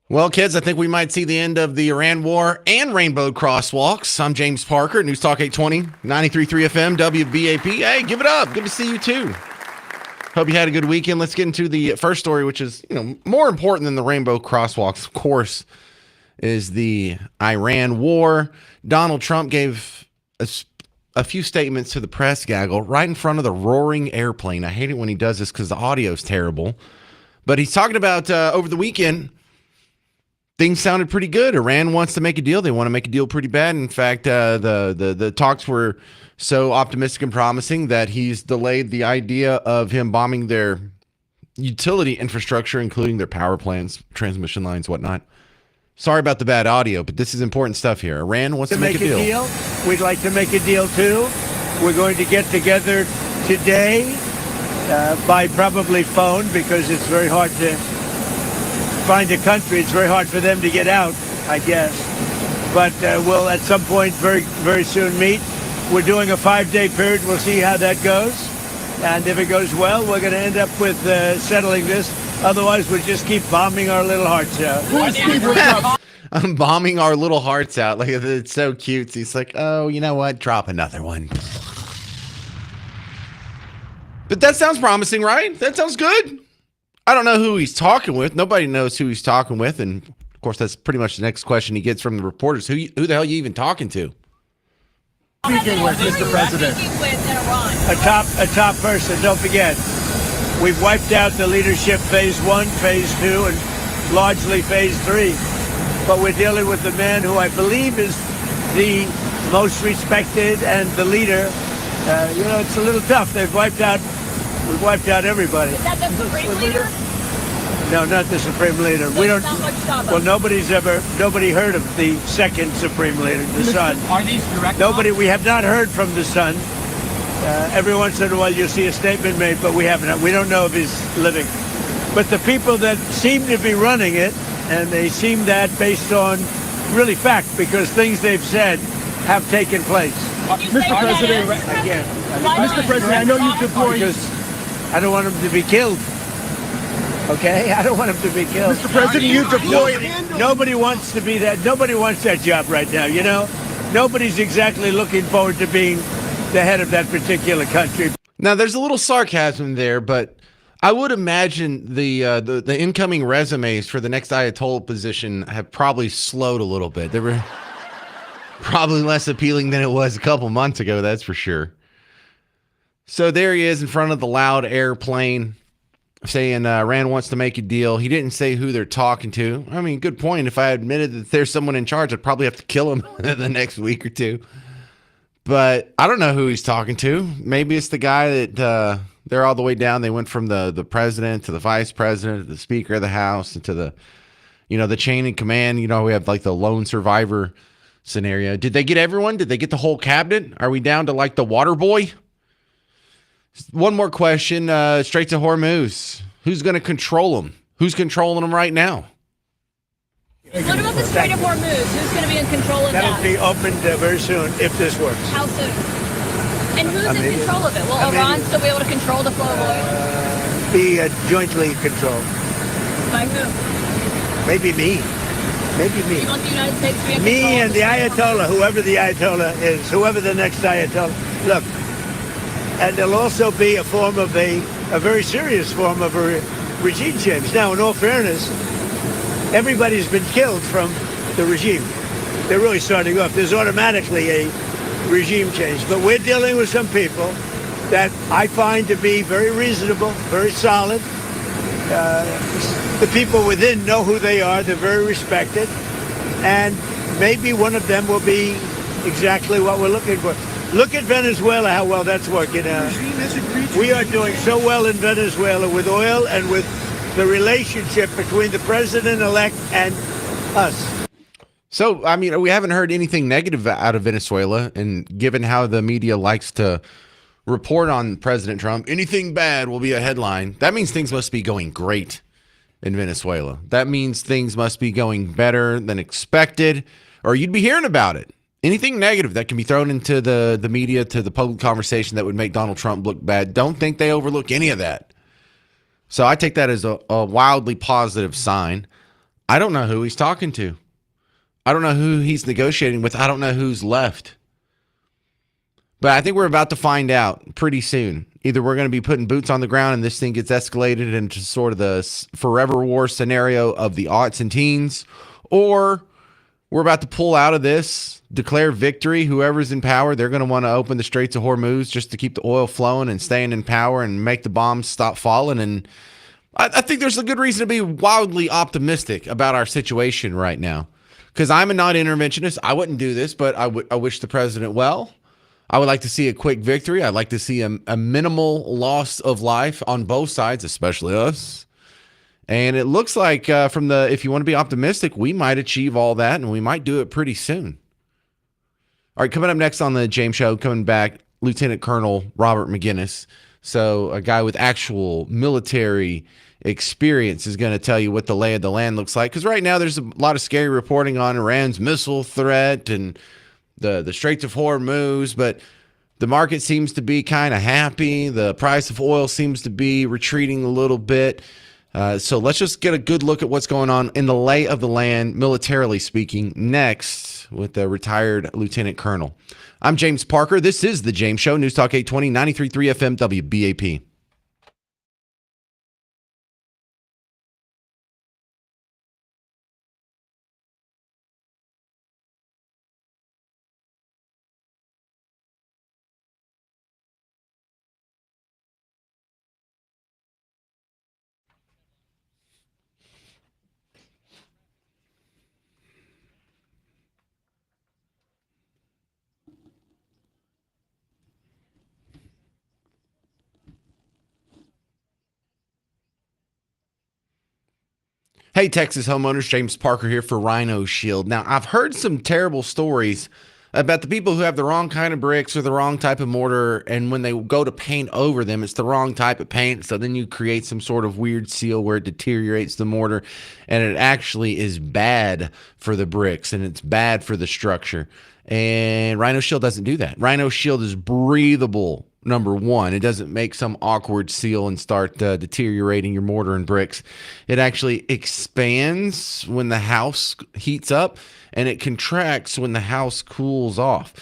Well, kids, I think we might see the end of the Iran war and rainbow crosswalks. I'm James Parker, News Talk 820, 93.3 FM, WBAP. Hey, give it up. Good to see you, too. Hope you had a good weekend. Let's get into the first story, which is, more important than the rainbow crosswalks, of course, is the Iran war. Donald Trump gave a few statements to the press gaggle right in front of the roaring airplane. I hate it when he does this because the audio is terrible. But he's talking about over the weekend, things sounded pretty good. Iran wants to make a deal. They want to make a deal pretty bad. In fact, the talks were so optimistic and promising that he's delayed the idea of him bombing their utility infrastructure, including their power plants, transmission lines, whatnot. Sorry about the bad audio, but this is important stuff here. Iran wants to make a deal. We'd like to make a deal, too. We're going to get together today by probably phone because it's very hard to find a country. It's very hard for them to get out, I guess. But we'll at some point very, very soon meet. We're doing a 5-day period. We'll see how that goes. And if it goes well, we're going to end up with settling this. Otherwise, we'll just keep bombing our little hearts out. I'm bombing our little hearts out. Like, it's so cute. He's like, oh, you know what? Drop another one. But that sounds promising, right? That sounds good. I don't know who he's talking with. Nobody knows who he's talking with. And, of course, that's pretty much the next question he gets from the reporters. Who the hell are you even talking to? Speaking with Mr. President. A top person. Don't forget, we've wiped out the leadership phase 1, phase 2, and largely phase 3. But we're dealing with the man who I believe is the most respected and the leader. It's a little tough. We've wiped out everybody. Is that the Supreme Leader? No, not the Supreme Leader. We don't. Well, nobody heard of the second Supreme Leader, the son. Are these direct? Nobody. We have not heard from the son. Every once in a while, you'll see a statement made, but we haven't. We don't know if he's living. But the people that seem to be running it, and they seem that based on really fact, because things they've said have taken place. Mr. President, again, Mr. President, I know you've deployed. Because I don't want him to be killed. Okay, I don't want him to be killed. Mr. President, you deployed. Nobody wants to be that. Nobody wants that job right now. Nobody's exactly looking forward to being the head of that particular country. Now, there's a little sarcasm there, but I would imagine the incoming resumes for the next Ayatollah position have probably slowed a little bit. They were probably less appealing than it was a couple months ago, that's for sure. So there he is in front of the loud airplane saying Iran wants to make a deal. He didn't say who they're talking to. I mean, good point. If I admitted that there's someone in charge, I'd probably have to kill him in the next week or two. But I don't know who he's talking to. Maybe it's the guy that they're all the way down. They went from the president to the vice president to the speaker of the house and to the chain of command. We have like the lone survivor scenario. Did they get everyone? Did they get the whole cabinet? Are we down to like the water boy? One more question, straight to Hormuz. Who's going to control them? Who's controlling them right now? What about the Strait of Hormuz? Who's going to be in control of that? That'll be opened very soon if this works. How soon? And who's in control of it? Will Iran still be able to control the flow of oil? Be jointly controlled. By who? Maybe me. Maybe me. You want the United States to be in Me control and the Ayatollah, whoever the Ayatollah is, whoever the next Ayatollah. Look, and there'll also be a form of a very serious form of a regime change. Now, in all fairness, everybody's been killed from the regime. They're really starting off. There's automatically a regime change. But we're dealing with some people that I find to be very reasonable, very solid. The people within know who they are. They're very respected. And maybe one of them will be exactly what we're looking for. Look at Venezuela, how well that's working out. We are doing so well in Venezuela with oil and with the relationship between the president-elect and us. So, I mean, we haven't heard anything negative out of Venezuela, and given how the media likes to report on President Trump, anything bad will be a headline. That means things must be going great in Venezuela. That means things must be going better than expected, or you'd be hearing about it. Anything negative that can be thrown into the media, to the public conversation that would make Donald Trump look bad, don't think they overlook any of that. So I take that as a wildly positive sign. I don't know who he's talking to. I don't know who he's negotiating with. I don't know who's left. But I think we're about to find out pretty soon. Either we're going to be putting boots on the ground and this thing gets escalated into sort of the forever war scenario of the aughts and teens, or we're about to pull out of this, declare victory. Whoever's in power, they're going to want to open the Straits of Hormuz just to keep the oil flowing and staying in power and make the bombs stop falling. And I think there's a good reason to be wildly optimistic about our situation right now. Because I'm a non-interventionist. I wouldn't do this, but I wish the president well. I would like to see a quick victory. I'd like to see a minimal loss of life on both sides, especially us. And it looks like if you want to be optimistic, we might achieve all that, and we might do it pretty soon. All right, coming up next on the James Show, coming back, Lieutenant Colonel Robert McGinnis. So a guy with actual military experience is going to tell you what the lay of the land looks like. Because right now there's a lot of scary reporting on Iran's missile threat and the Straits of Hormuz, but the market seems to be kind of happy. The price of oil seems to be retreating a little bit. So let's just get a good look at what's going on in the lay of the land, militarily speaking, next with the retired Lieutenant Colonel. I'm James Parker. This is The James Show, News Talk 820, 93.3 FM, WBAP. Hey, Texas homeowners, James Parker here for Rhino Shield. Now, I've heard some terrible stories about the people who have the wrong kind of bricks or the wrong type of mortar, and when they go to paint over them, it's the wrong type of paint, so then you create some sort of weird seal where it deteriorates the mortar, and it actually is bad for the bricks, and it's bad for the structure. And Rhino Shield doesn't do that. Rhino Shield is breathable. Number one, it doesn't make some awkward seal and start deteriorating your mortar and bricks. It actually expands when the house heats up, and it contracts when the house cools off.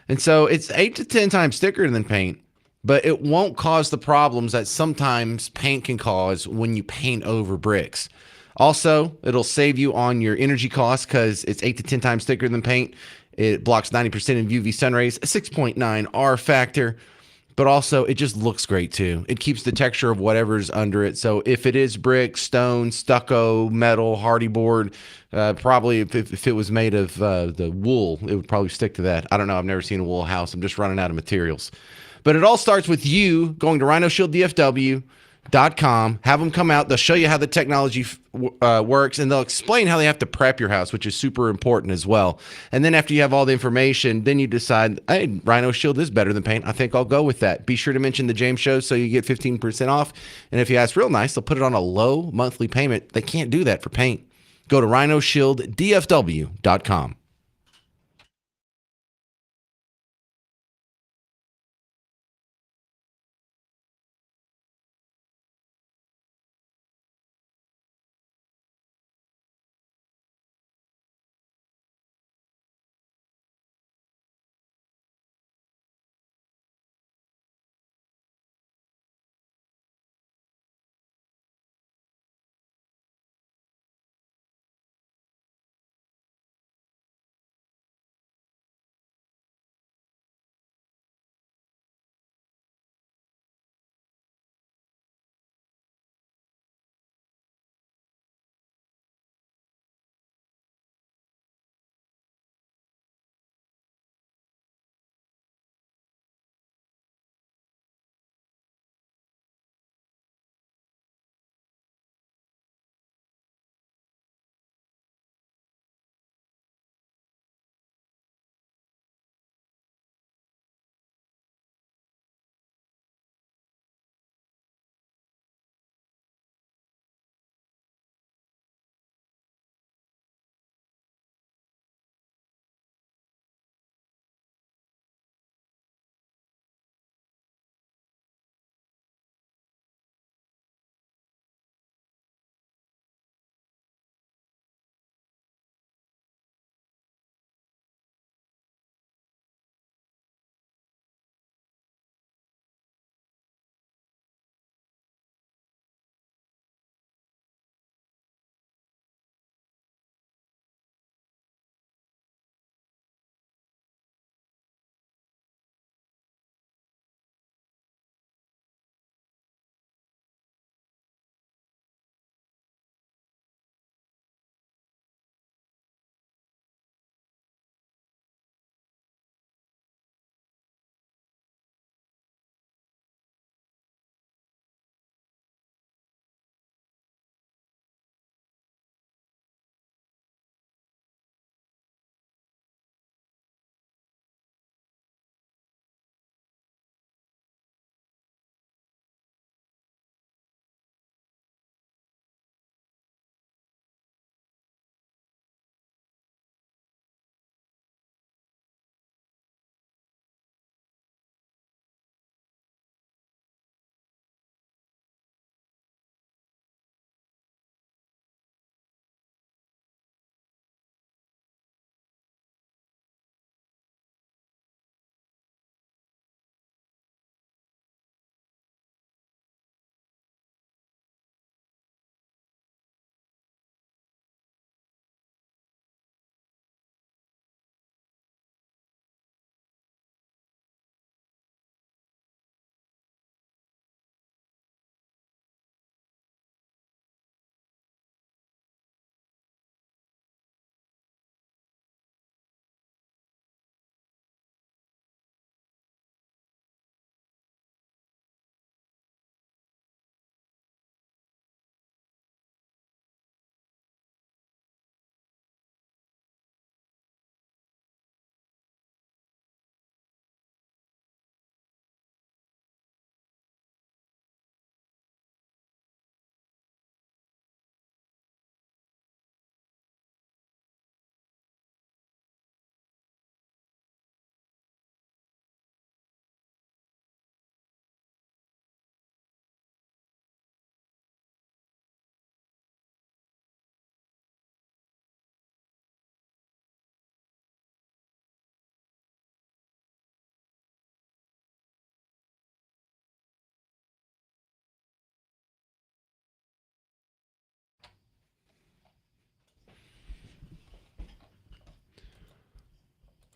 And so it's 8 to 10 times thicker than paint, but it won't cause the problems that sometimes paint can cause when you paint over bricks. Also, it'll save you on your energy costs because it's 8 to 10 times thicker than paint. It blocks 90% of UV sun rays, a 6.9 R factor. But also, it just looks great, too. It keeps the texture of whatever's under it. So if it is brick, stone, stucco, metal, hardy board, probably if it was made of the wool, it would probably stick to that. I don't know. I've never seen a wool house. I'm just running out of materials. But it all starts with you going to rhinoshieldDFW.com. Have them come out. They'll show you how the technology works, and they'll explain how they have to prep your house, which is super important as well. And then after you have all the information, then you decide, hey, Rhino Shield is better than paint. I think I'll go with that. Be sure to mention the James Show so you get 15% off. And if you ask real nice, they'll put it on a low monthly payment. They can't do that for paint. Go to rhinoshieldDFW.com.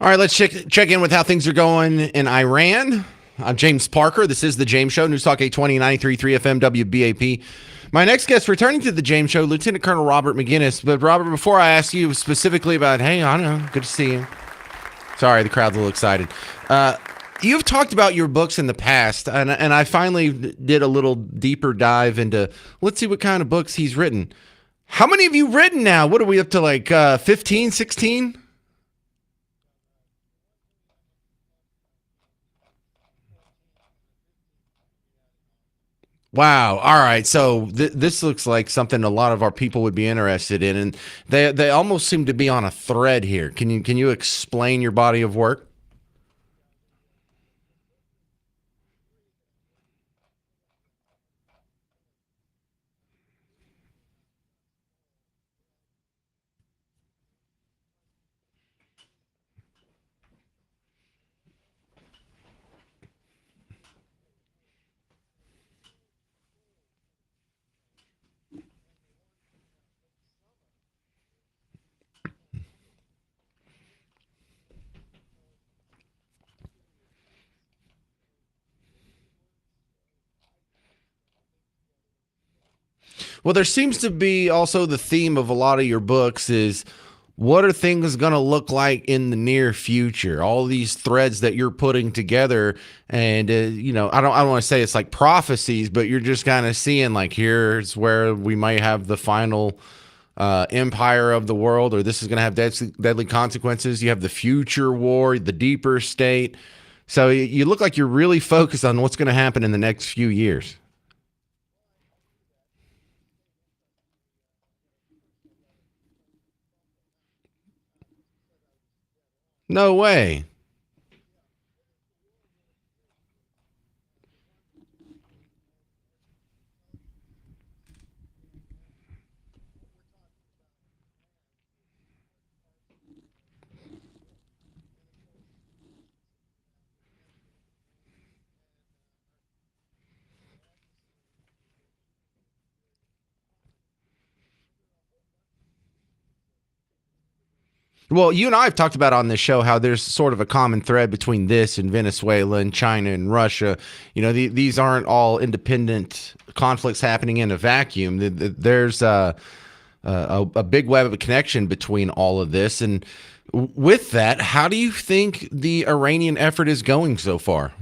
All right, let's check in with how things are going in Iran. I'm James Parker. This is The James Show, News Talk 820, 93.3 FM, WBAP. My next guest returning to The James Show, Lieutenant Colonel Robert McGinnis. But, Robert, before I ask you specifically about, hey, I don't know, good to see you. Sorry, the crowd's a little excited. You've talked about your books in the past, and I finally did a little deeper dive into, let's see what kind of books he's written. How many have you written now? What are we up to, like 15, 16? Wow. All right. So this looks like something a lot of our people would be interested in, and they almost seem to be on a thread here. Can you explain your body of work? Well, there seems to be also the theme of a lot of your books is what are things going to look like in the near future? All these threads that you're putting together, and I don't want to say it's like prophecies, but you're just kind of seeing like here's where we might have the final empire of the world, or this is going to have deadly consequences. You have the future war, the deeper state. So you look like you're really focused on what's going to happen in the next few years. No way. Well, you and I have talked about on this show how there's sort of a common thread between this and Venezuela and China and Russia. These aren't all independent conflicts happening in a vacuum. There's a big web of connection between all of this. And with that, how do you think the Iranian effort is going so far?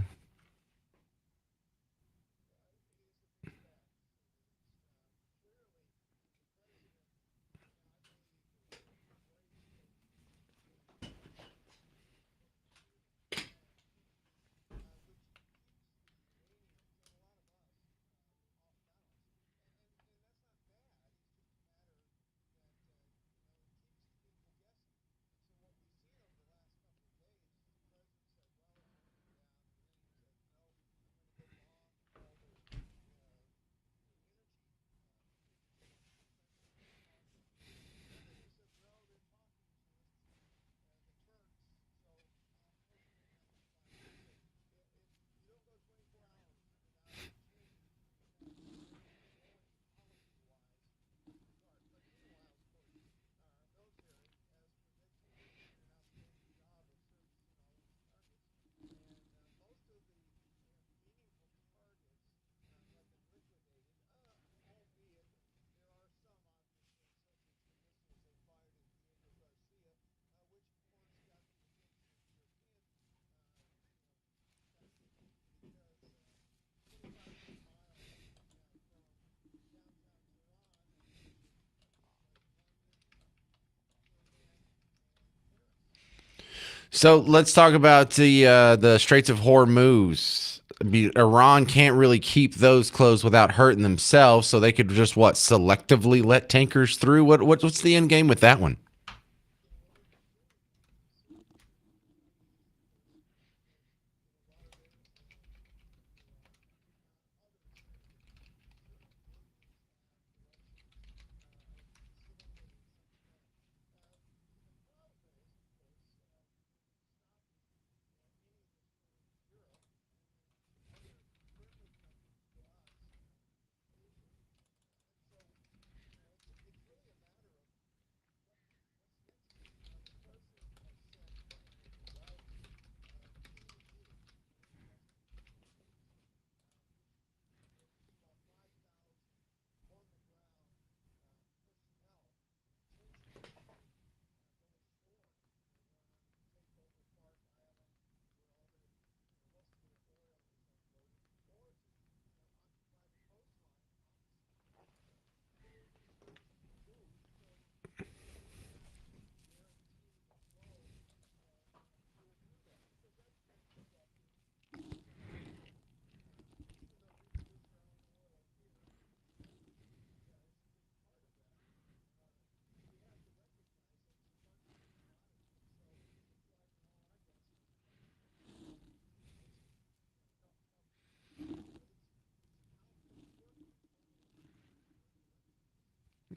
So let's talk about the Straits of Hormuz. Iran can't really keep those closed without hurting themselves, so they could just selectively let tankers through. What's the end game with that one?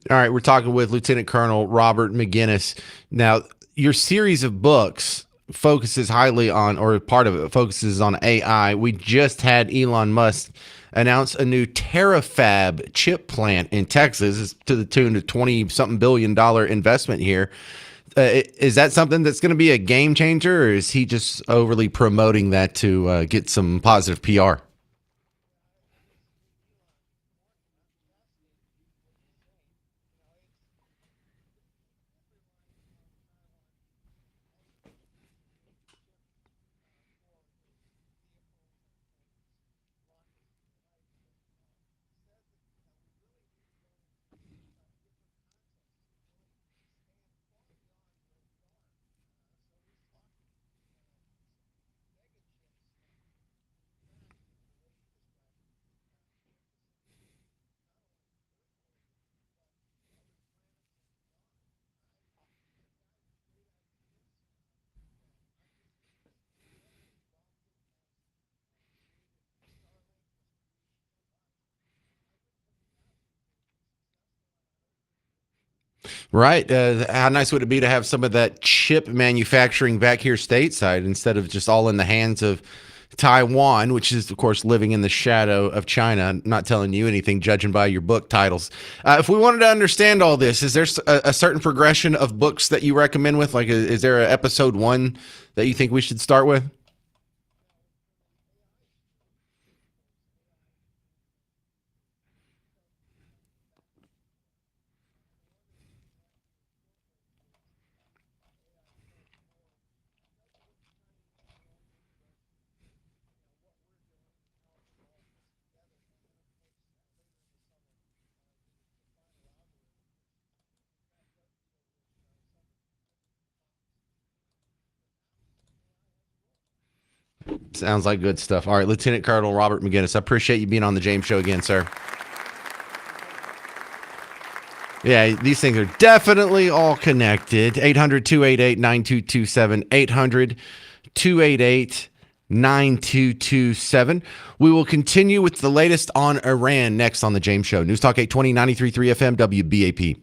All right, we're talking with Lieutenant Colonel Robert McGinnis. Now, your series of books focuses highly on, or part of it focuses on AI. We just had Elon Musk announce a new terafab chip plant in Texas. It's to the tune of 20 something $billion investment here. Is that something that's going to be a game changer, or is he just overly promoting that to get some positive PR? Right. How nice would it be to have some of that chip manufacturing back here stateside instead of just all in the hands of Taiwan, which is, of course, living in the shadow of China? I'm not telling you anything, judging by your book titles. If we wanted to understand all this, is there a certain progression of books that you recommend with? Like, is there an episode one that you think we should start with? Sounds like good stuff. All right, Lieutenant Colonel Robert McGinnis, I appreciate you being on the James Show again, sir. Yeah, these things are definitely all connected. 800 288 9227. 800 288 9227. We will continue with the latest on Iran next on The James Show. News Talk 820 93.3 FM, WBAP.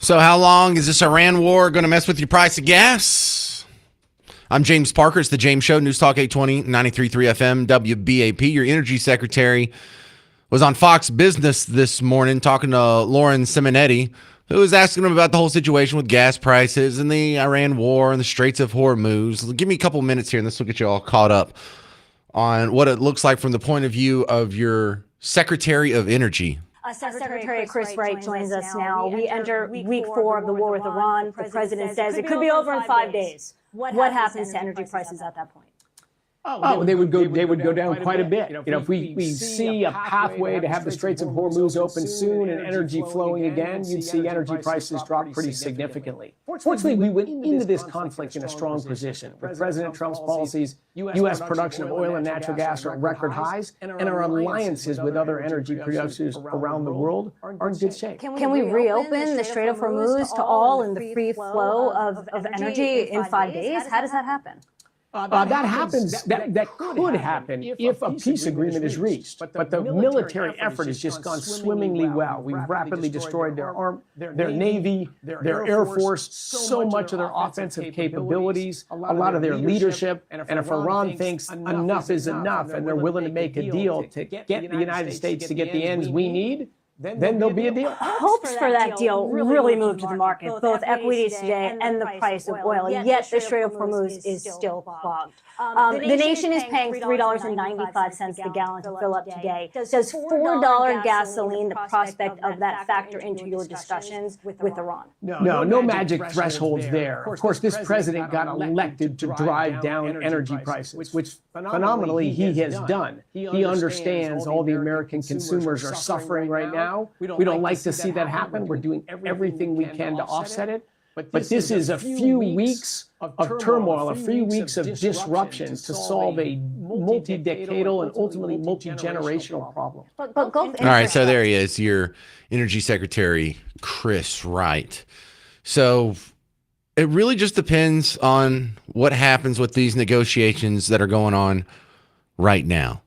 So how long is this Iran war going to mess with your price of gas? I'm James Parker. It's the James Show, News Talk 820, 93.3 FM, WBAP. Your energy secretary was on Fox Business this morning talking to Lauren Simonetti, who was asking him about the whole situation with gas prices and the Iran war and the Straits of Hormuz. Give me a couple minutes here, and this will get you all caught up on what it looks like from the point of view of your Secretary of Energy. Secretary Chris Wright joins us now. We enter week 4 of the war with Iran. The president says it could be over in 5 days. What happens to energy prices at that point? Oh, they would go down quite a bit. If we see a pathway to have the Straits of Hormuz open soon and energy flowing again, you'd see energy prices drop pretty significantly. Fortunately, we went into this conflict in a strong position. With President Trump's policies, U.S. production of oil and natural gas are at record highs, and our alliances with other energy producers around the world are in good shape. Can we reopen the Strait of Hormuz to all and the free flow of energy in 5 days? How does that happen? That happens. That could happen if a peace agreement is reached. But the military effort has just gone swimmingly well. We've rapidly destroyed their navy, their air force, so much of their offensive capabilities, a lot of their leadership. And if Iran thinks enough is enough, and they're willing to make a deal to get the United States to get the ends we need, then there'll be a deal. Hopes for that deal really moved to the market, both equities today and the price of oil. Yet the Strait of Hormuz is still clogged. The nation is paying $3.95 a gallon to fill up today. Does $4 gasoline, the prospect of that, factor into your discussions with Iran? No magic thresholds there. Of course, this president got elected to drive down energy prices, which phenomenally he has done. He understands all the American consumers are suffering right now. We don't like to see that happen. We're doing everything we can to offset it. But this is a few weeks of turmoil, a few weeks of disruption to solve a multi-decadal and ultimately multi-generational problem. All right, so there he is, your Energy Secretary, Chris Wright. So it really just depends on what happens with these negotiations that are going on right now.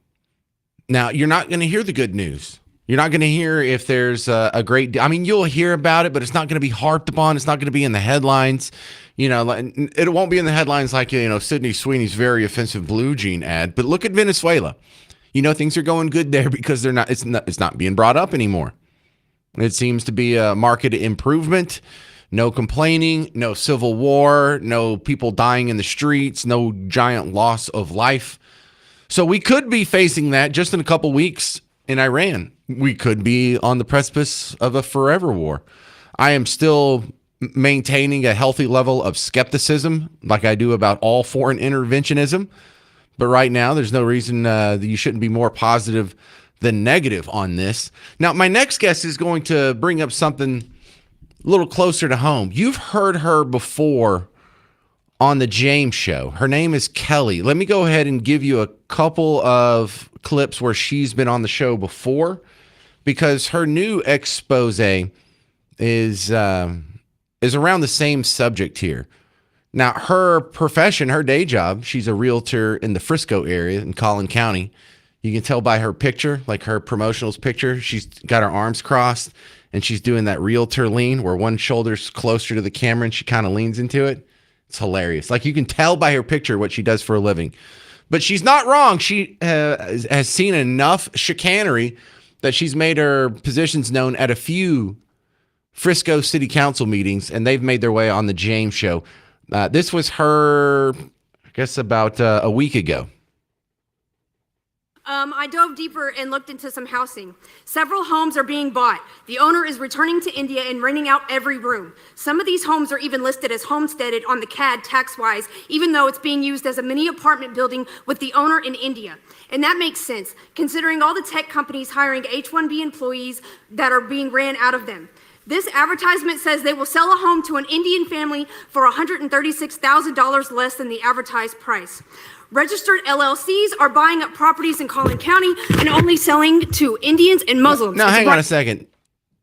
Now, you're not going to hear the good news. You're not going to hear if there's a great, you'll hear about it, but it's not going to be harped upon. It's not going to be in the headlines. It won't be in the headlines like, Sydney Sweeney's very offensive Blue Jean ad. But look at Venezuela. Things are going good there because it's not being brought up anymore. It seems to be a market improvement. No complaining, no civil war, no people dying in the streets, no giant loss of life. So we could be facing that just in a couple weeks in Iran. We could be on the precipice of a forever war. I am still maintaining a healthy level of skepticism like I do about all foreign interventionism. But right now, there's no reason that you shouldn't be more positive than negative on this. Now, my next guest is going to bring up something a little closer to home. You've heard her before on the James Show. Her name is Kelly. Let me go ahead and give you a couple of clips where she's been on the show before, because her new expose is around the same subject here. Now, her profession, her day job, she's a realtor in the Frisco area in Collin County. You can tell by her picture, like her promotionals picture, she's got her arms crossed and she's doing that realtor lean where one shoulder's closer to the camera and she kind of leans into it. It's hilarious. Like, you can tell by her picture what she does for a living. But she's not wrong. She has seen enough chicanery that she's made her positions known at a few Frisco City Council meetings, and they've made their way on the James Show. This was her, I guess, about a week ago. I dove deeper and looked into some housing. Several homes are being bought. The owner is returning to India and renting out every room. Some of these homes are even listed as homesteaded on the CAD tax-wise, even though it's being used as a mini apartment building with the owner in India. And that makes sense, considering all the tech companies hiring H-1B employees that are being ran out of them. This advertisement says they will sell a home to an Indian family for $136,000 less than the advertised price. Registered LLCs are buying up properties in Collin County and only selling to Indians and Muslims. Now, hang on a second.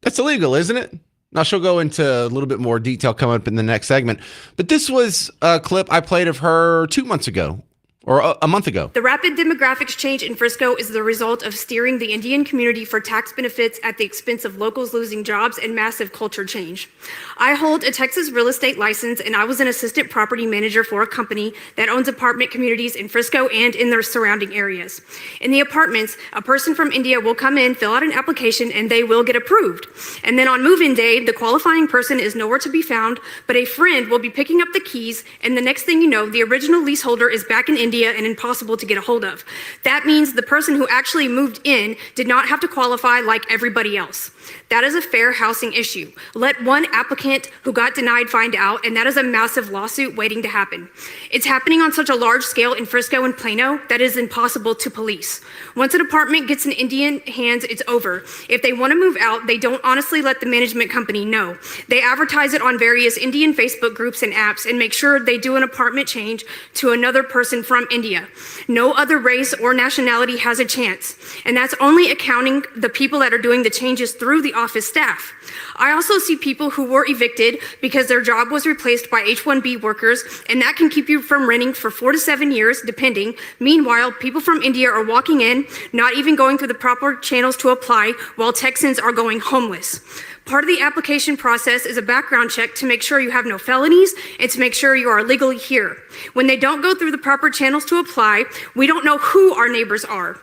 That's illegal, isn't it? Now, she'll go into a little bit more detail coming up in the next segment. But this was a clip I played of her 2 months ago or a month ago. The rapid demographics change in Frisco is the result of steering the Indian community for tax benefits at the expense of locals losing jobs and massive culture change. I hold a Texas real estate license, and I was an assistant property manager for a company that owns apartment communities in Frisco and in their surrounding areas. In the apartments, a person from India will come in, fill out an application, and they will get approved. And then on move-in day, the qualifying person is nowhere to be found, but a friend will be picking up the keys, and the next thing you know, the original leaseholder is back in India and impossible to get a hold of. That means the person who actually moved in did not have to qualify like everybody else. That is a fair housing issue. Let one applicant who got denied find out, and that is a massive lawsuit waiting to happen. It's happening on such a large scale in Frisco and Plano that is impossible to police. Once an apartment gets in Indian hands, it's over. If they want to move out, they don't honestly let the management company know. They advertise it on various Indian Facebook groups and apps and make sure they do an apartment change to another person from India. No other race or nationality has a chance, and that's only accounting the people that are doing the changes through the office staff. I also see people who were evicted because their job was replaced by H-1B workers, and that can keep you from renting for 4 to 7 years, depending. Meanwhile, people from India are walking in, not even going through the proper channels to apply, while Texans are going homeless. Part of the application process is a background check to make sure you have no felonies and to make sure you are legally here. When they don't go through the proper channels to apply, we don't know who our neighbors are.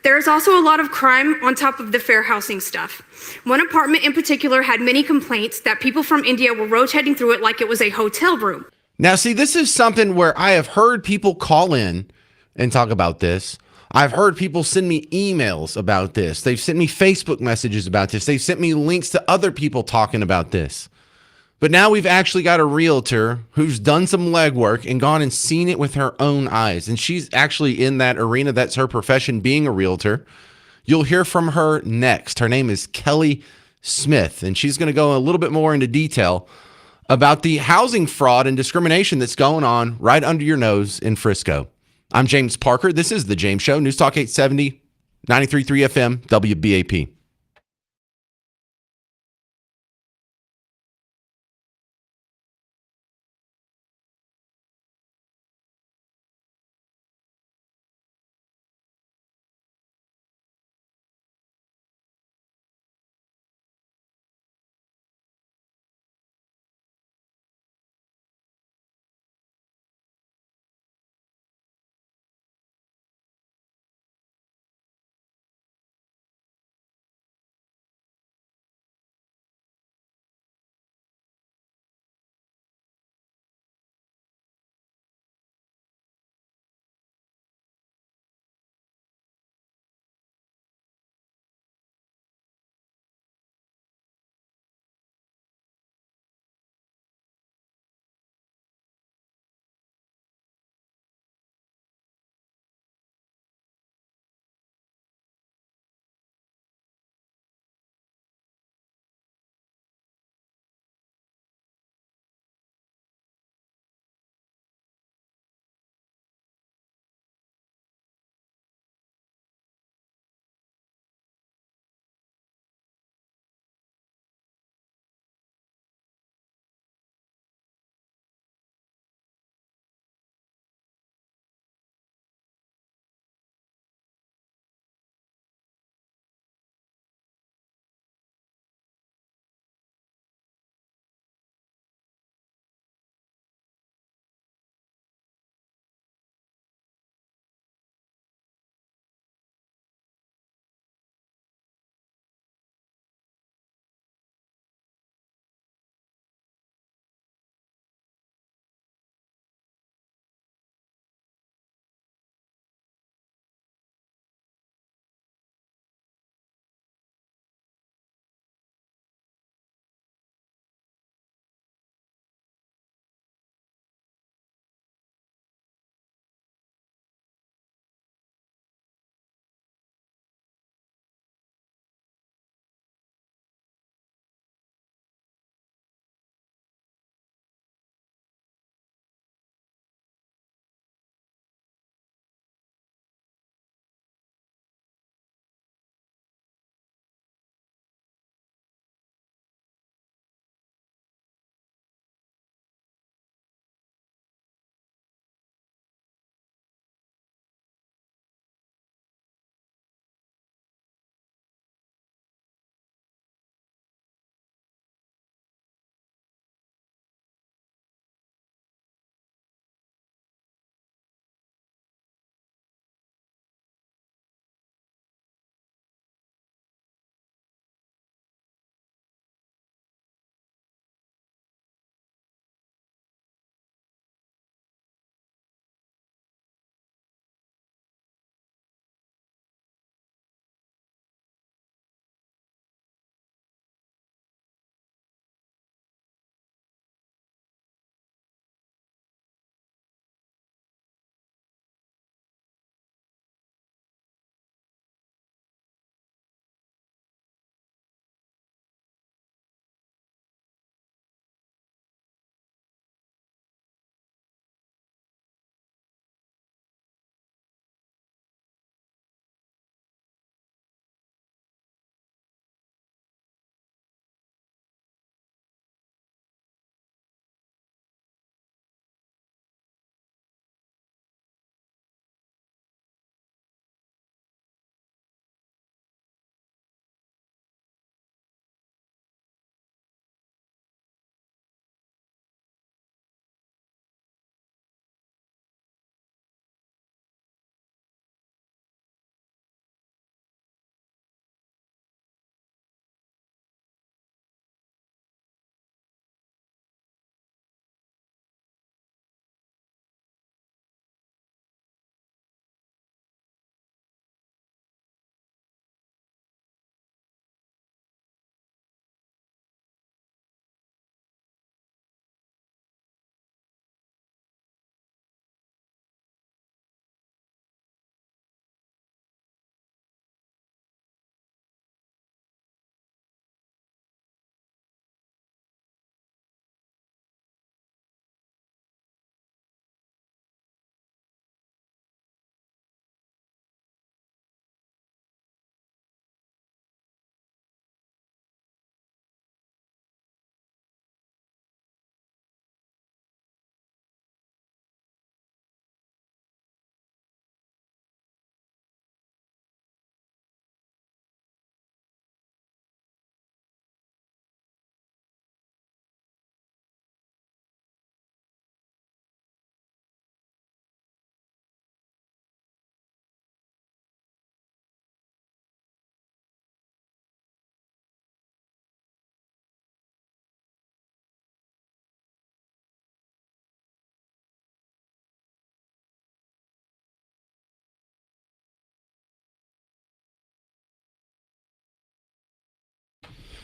There is also a lot of crime on top of the fair housing stuff. One apartment in particular had many complaints that people from India were rotating through it like it was a hotel room. Now, see, this is something where I have heard people call in and talk about this. I've heard people send me emails about this. They've sent me Facebook messages about this. They've sent me links to other people talking about this. But now we've actually got a realtor who's done some legwork and gone and seen it with her own eyes. And she's actually in that arena. That's her profession, being a realtor. You'll hear from her next. Her name is Kelly Smith, and she's going to go a little bit more into detail about the housing fraud and discrimination that's going on right under your nose in Frisco. I'm James Parker. This is The James Show, News Talk 870, 93.3 FM, WBAP.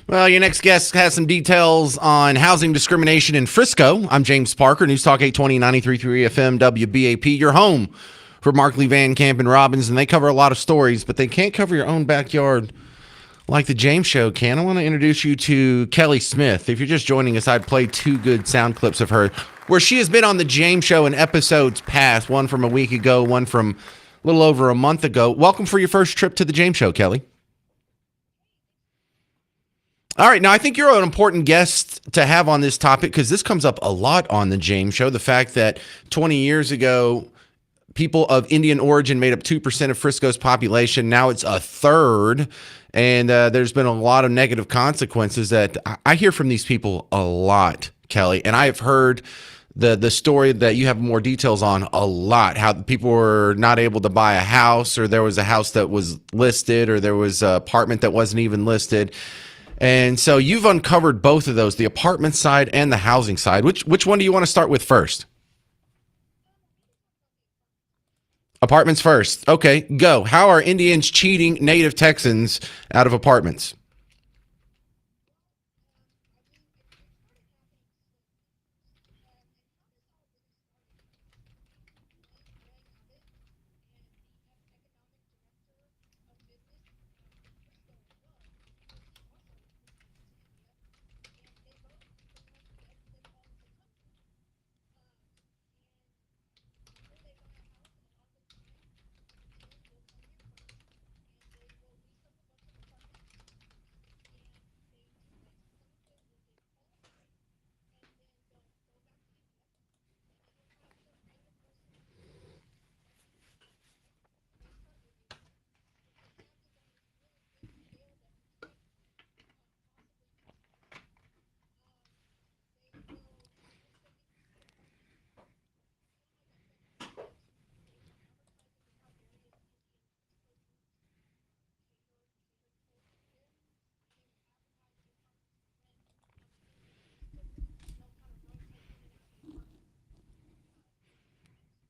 Well, your next guest has some details on housing discrimination in Frisco. I'm James Parker, News Talk 820 93.3 FM WBAP, your home for Markley, Van Camp, and Robbins, and they cover a lot of stories, but they can't cover your own backyard like the James Show can. I want to introduce you to Kelly Smith. If you're just joining us, I'd play two good sound clips of her where she has been on the James Show in episodes past, one from a week ago, one from a little over a month ago. Welcome for your first trip to the James Show, Kelly. All right. Now, I think you're an important guest to have on this topic because this comes up a lot on the James Show. The fact that 20 years ago, people of Indian origin made up 2% of Frisco's population. Now it's a third. And there's been a lot of negative consequences that I hear from these people a lot, Kelly. And I've heard the story that you have more details on a lot, how people were not able to buy a house, or there was a house that was listed, or there was an apartment that wasn't even listed. And so you've uncovered both of those, the apartment side and the housing side. Which one do you want to start with first? Apartments first. Okay, go. How are Indians cheating native Texans out of apartments?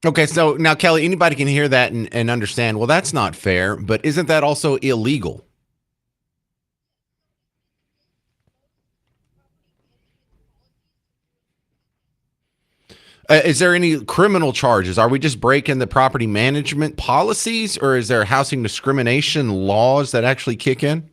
Okay, so now, Kelly, anybody can hear that and understand, well, that's not fair, but isn't that also illegal? Is there any criminal charges? Are we just breaking the property management policies, or is there housing discrimination laws that actually kick in?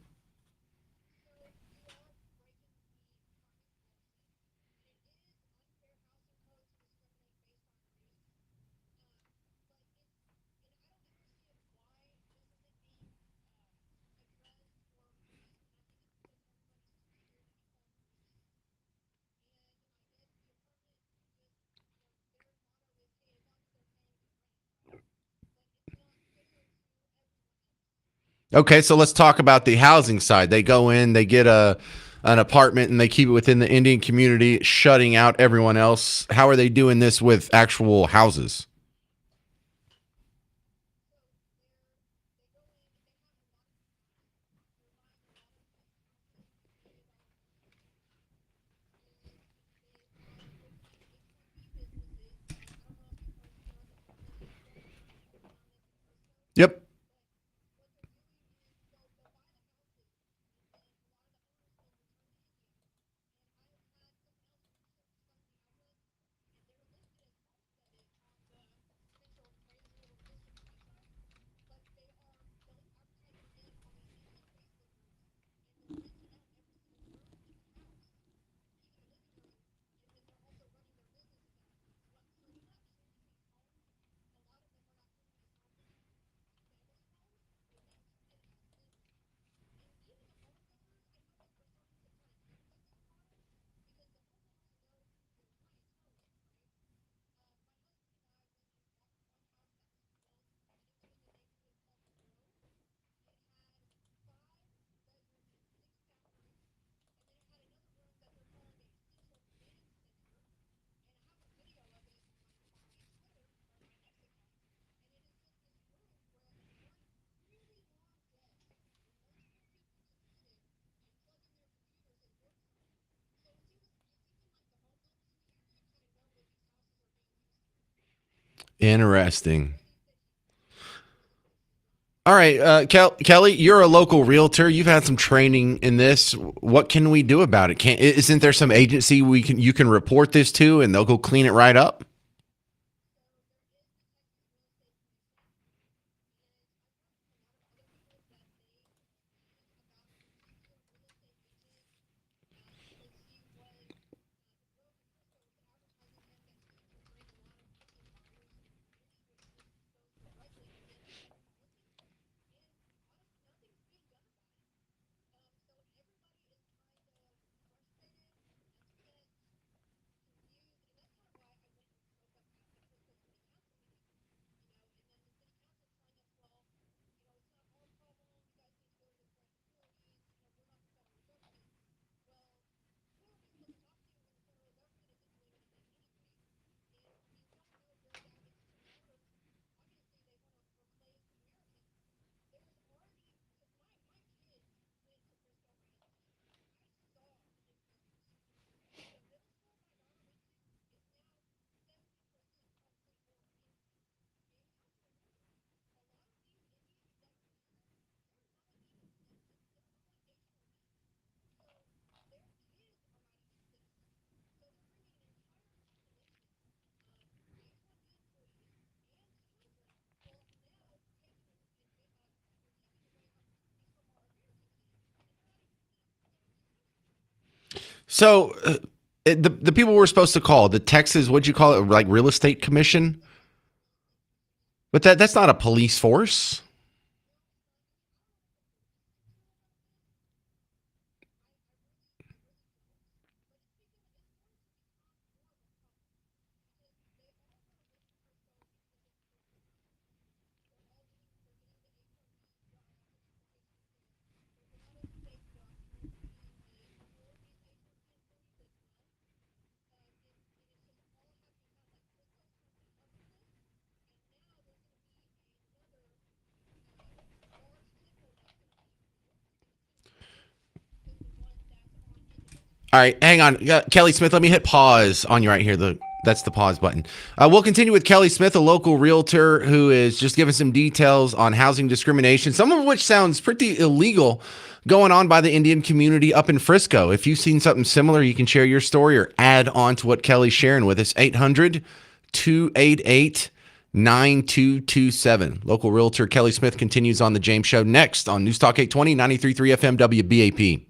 Okay, so let's talk about the housing side. They go in, they get an apartment, and they keep it within the Indian community, shutting out everyone else. How are they doing this with actual houses? Yep. Interesting. All right, Kelly, you're a local realtor. You've had some training in this. What can we do about it? Isn't there some agency you can report this to, and they'll go clean it right up? So the people we're supposed to call the Texas, what'd you call it, like real estate commission? But that's not a police force. All right, hang on, Kelly Smith. Let me hit pause on you right here. That's the pause button. We'll continue with Kelly Smith, a local realtor who is just giving some details on housing discrimination, some of which sounds pretty illegal, going on by the Indian community up in Frisco. If you've seen something similar, you can share your story or add on to what Kelly's sharing with us. 800-288-9227. Local realtor Kelly Smith continues on the James Show next on News Talk 820, 93.3 FM WBAP.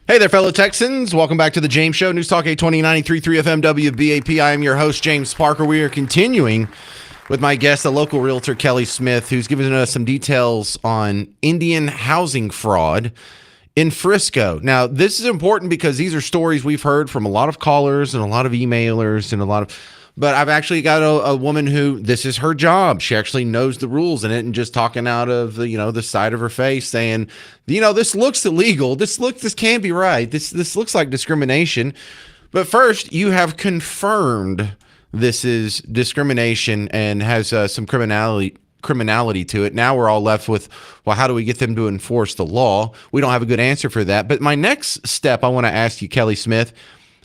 Hey there, fellow Texans. Welcome back to the James Show. News Talk 820 93.3 FM WBAP. I am your host, James Parker. We are continuing with my guest, the local realtor, Kelly Smith, who's giving us some details on Indian housing fraud in Frisco. Now, this is important because these are stories we've heard from a lot of callers and a lot of emailers and but I've actually got a woman who this is her job. She actually knows the rules and isn't just talking out of the side of her face saying, this looks illegal. This can't be right. This looks like discrimination. But first, you have confirmed this is discrimination and has some criminality to it. Now we're all left with, well, how do we get them to enforce the law? We don't have a good answer for that. But my next step I want to ask you, Kelly Smith,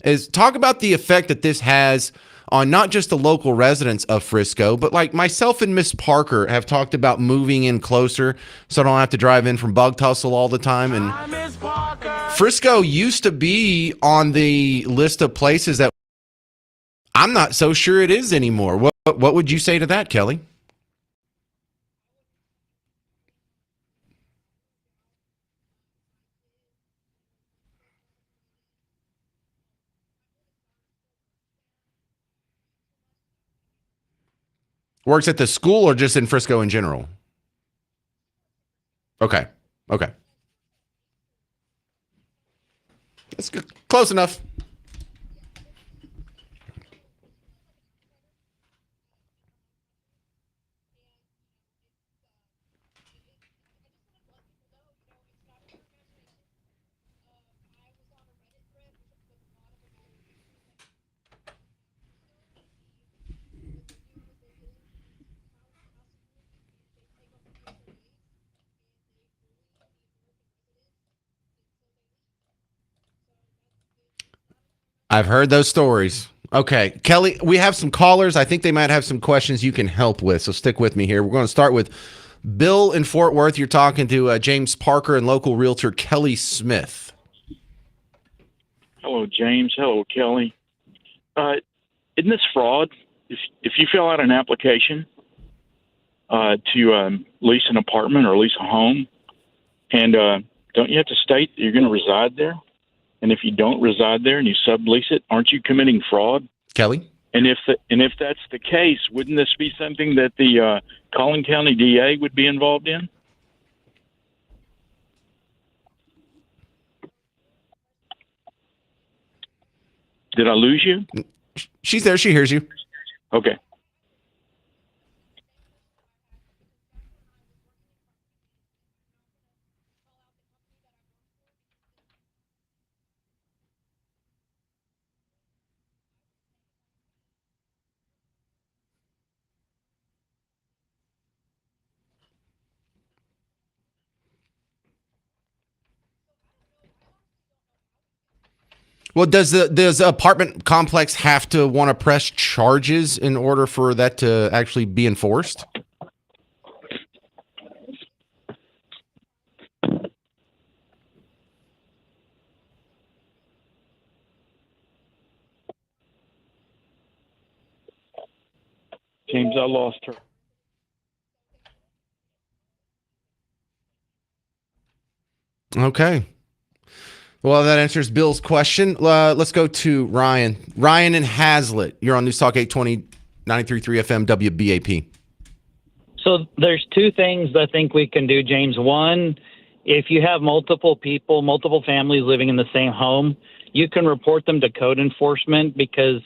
is talk about the effect that this has on not just the local residents of Frisco, but like myself and Miss Parker have talked about moving in closer so I don't have to drive in from Bug Tussle all the time. And Frisco used to be on the list of places that I'm not so sure it is anymore. What would you say to that, Kelly? Works at the school or just in Frisco in general? Okay. That's good. Close enough. I've heard those stories. Okay, Kelly, we have some callers. I think they might have some questions you can help with, so stick with me here. We're going to start with Bill in Fort Worth. You're talking to James Parker and local realtor Kelly Smith. Hello, James. Hello, Kelly. Isn't this fraud? If you fill out an application to lease an apartment or lease a home, and don't you have to state that you're going to reside there? And if you don't reside there and you sublease it, aren't you committing fraud, Kelly? And if that's the case, wouldn't this be something that the Collin County DA would be involved in? Did I lose you? She's there. She hears you. Okay. Well, does the apartment complex have to want to press charges in order for that to actually be enforced? James, I lost her. Okay. Well, that answers Bill's question. Let's go to Ryan. Ryan in Hazlet. You're on News Talk 820, 93.3 FM WBAP. So there's two things I think we can do, James. One, if you have multiple people, multiple families living in the same home, you can report them to code enforcement because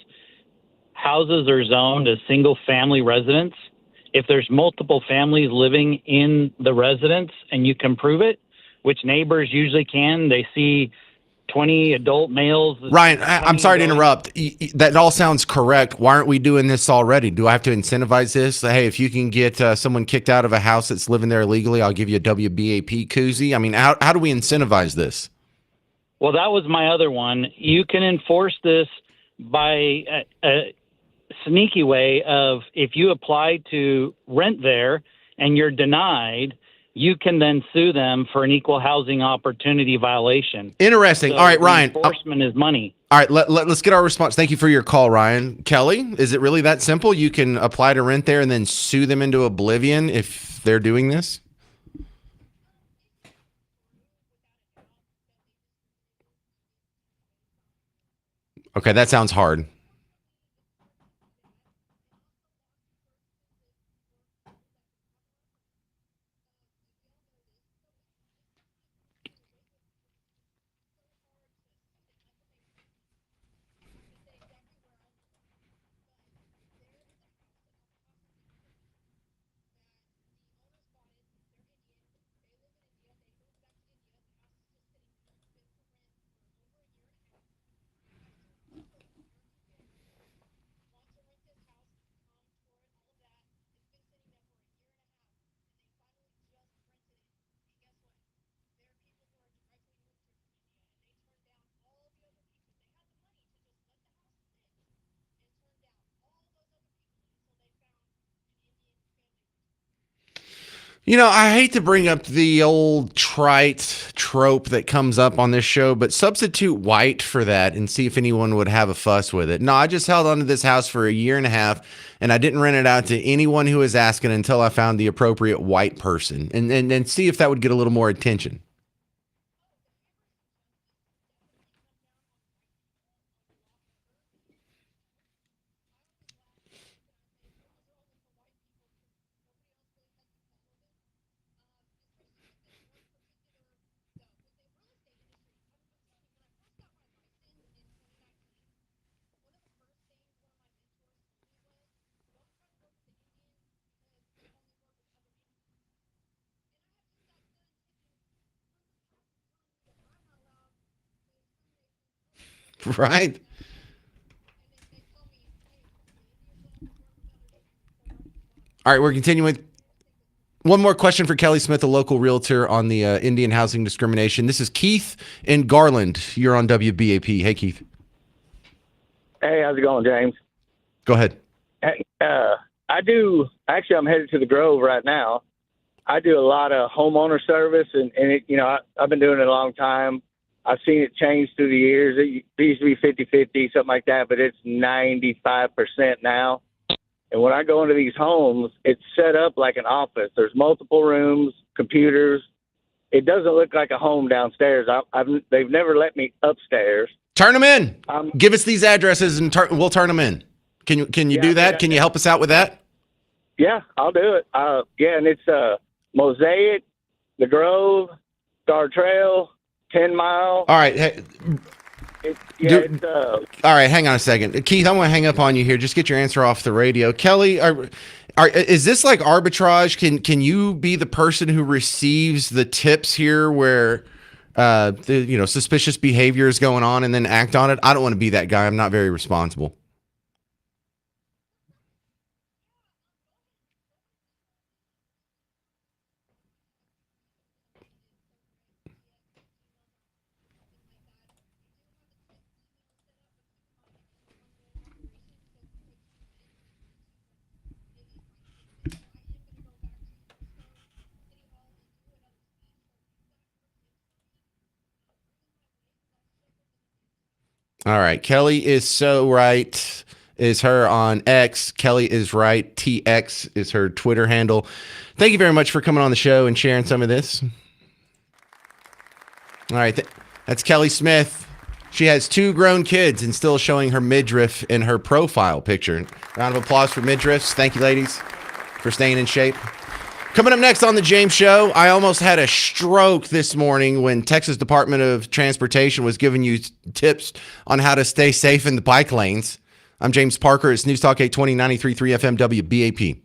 houses are zoned as single-family residence. If there's multiple families living in the residence and you can prove it, which neighbors usually can, they see 20 adult males. Ryan, I'm sorry to interrupt. That all sounds correct. Why aren't we doing this already? Do I have to incentivize this? Hey, if you can get someone kicked out of a house that's living there illegally, I'll give you a WBAP koozie. I mean, how do we incentivize this? Well, that was my other one. You can enforce this by a sneaky way of if you apply to rent there and you're denied, you can then sue them for an equal housing opportunity violation. Interesting. So all right, Ryan. Enforcement is money. All right, let's get our response. Thank you for your call, Ryan. Kelly, is it really that simple? You can apply to rent there and then sue them into oblivion if they're doing this? Okay, that sounds hard. You know, I hate to bring up the old trite trope that comes up on this show, but substitute white for that and see if anyone would have a fuss with it. No, I just held onto this house for a year and a half, and I didn't rent it out to anyone who was asking until I found the appropriate white person and see if that would get a little more attention. Right? All right, we're continuing. One more question for Kelly Smith, a local realtor on the Indian housing discrimination. This is Keith in Garland. You're on WBAP. Hey, Keith. Hey, how's it going, James? Go ahead. Hey, actually, I'm headed to the Grove right now. I do a lot of homeowner service, and I've been doing it a long time. I've seen it change through the years. It used to be 50-50, something like that, but it's 95% now. And when I go into these homes, it's set up like an office. There's multiple rooms, computers. It doesn't look like a home downstairs. They've never let me upstairs. Turn them in. Give us these addresses and we'll turn them in. Can you do that? Can you help us out with that? Yeah, I'll do it. And it's Mosaic, the Grove, Star Trail, 10 Mile. All right. Hey, all right, hang on a second. Keith, I'm going to hang up on you here. Just get your answer off the radio. Kelly, is this like arbitrage? Can you be the person who receives the tips here where suspicious behavior is going on and then act on it? I don't want to be that guy. I'm not very responsible. All right. Kelly is so right is her on X. Kelly is right. TX is her Twitter handle. Thank you very much for coming on the show and sharing some of this. All right. That's Kelly Smith. She has 2 grown kids and still showing her midriff in her profile picture. Round of applause for midriffs. Thank you, ladies, for staying in shape. Coming up next on The James Show, I almost had a stroke this morning when Texas Department of Transportation was giving you tips on how to stay safe in the bike lanes. I'm James Parker. It's News Talk 820 93.3 FM WBAP.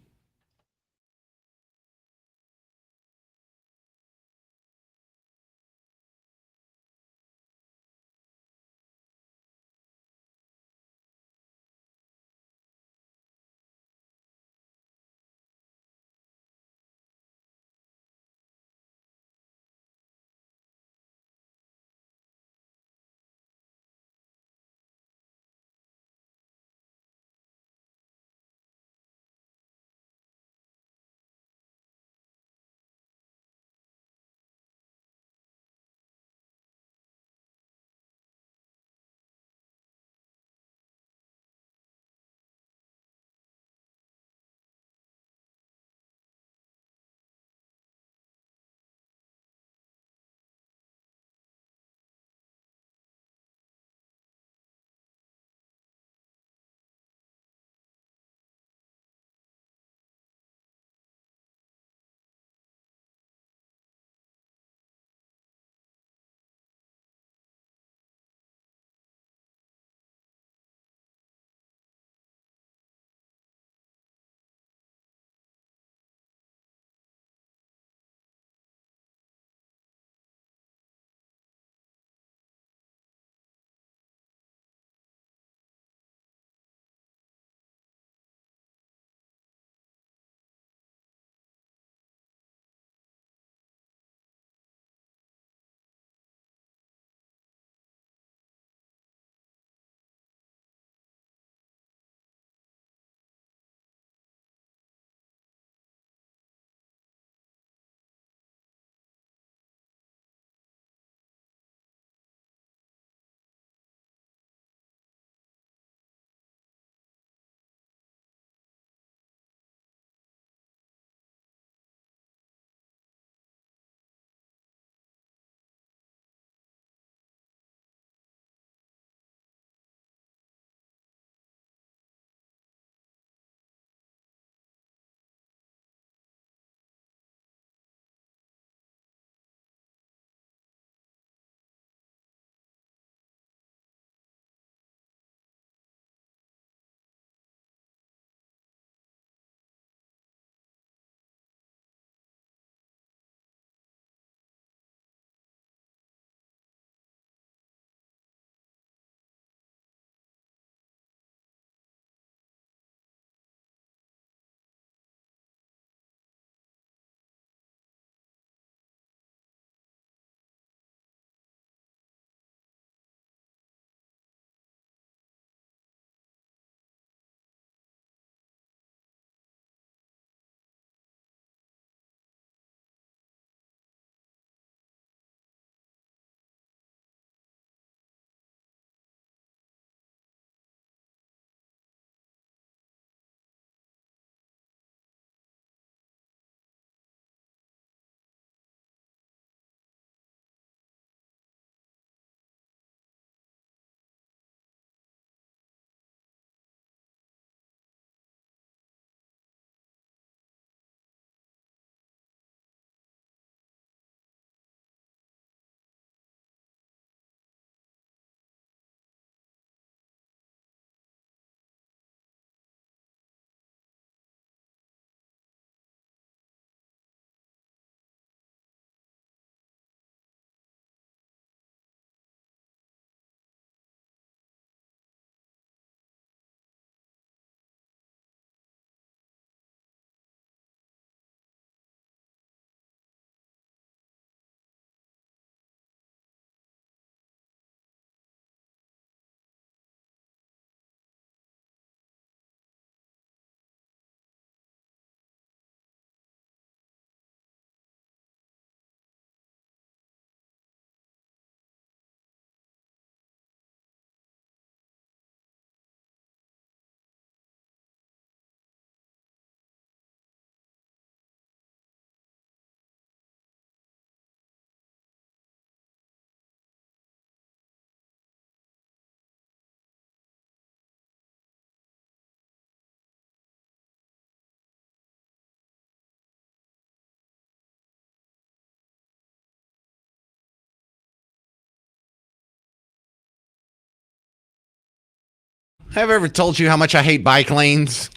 Have I ever told you how much I hate bike lanes?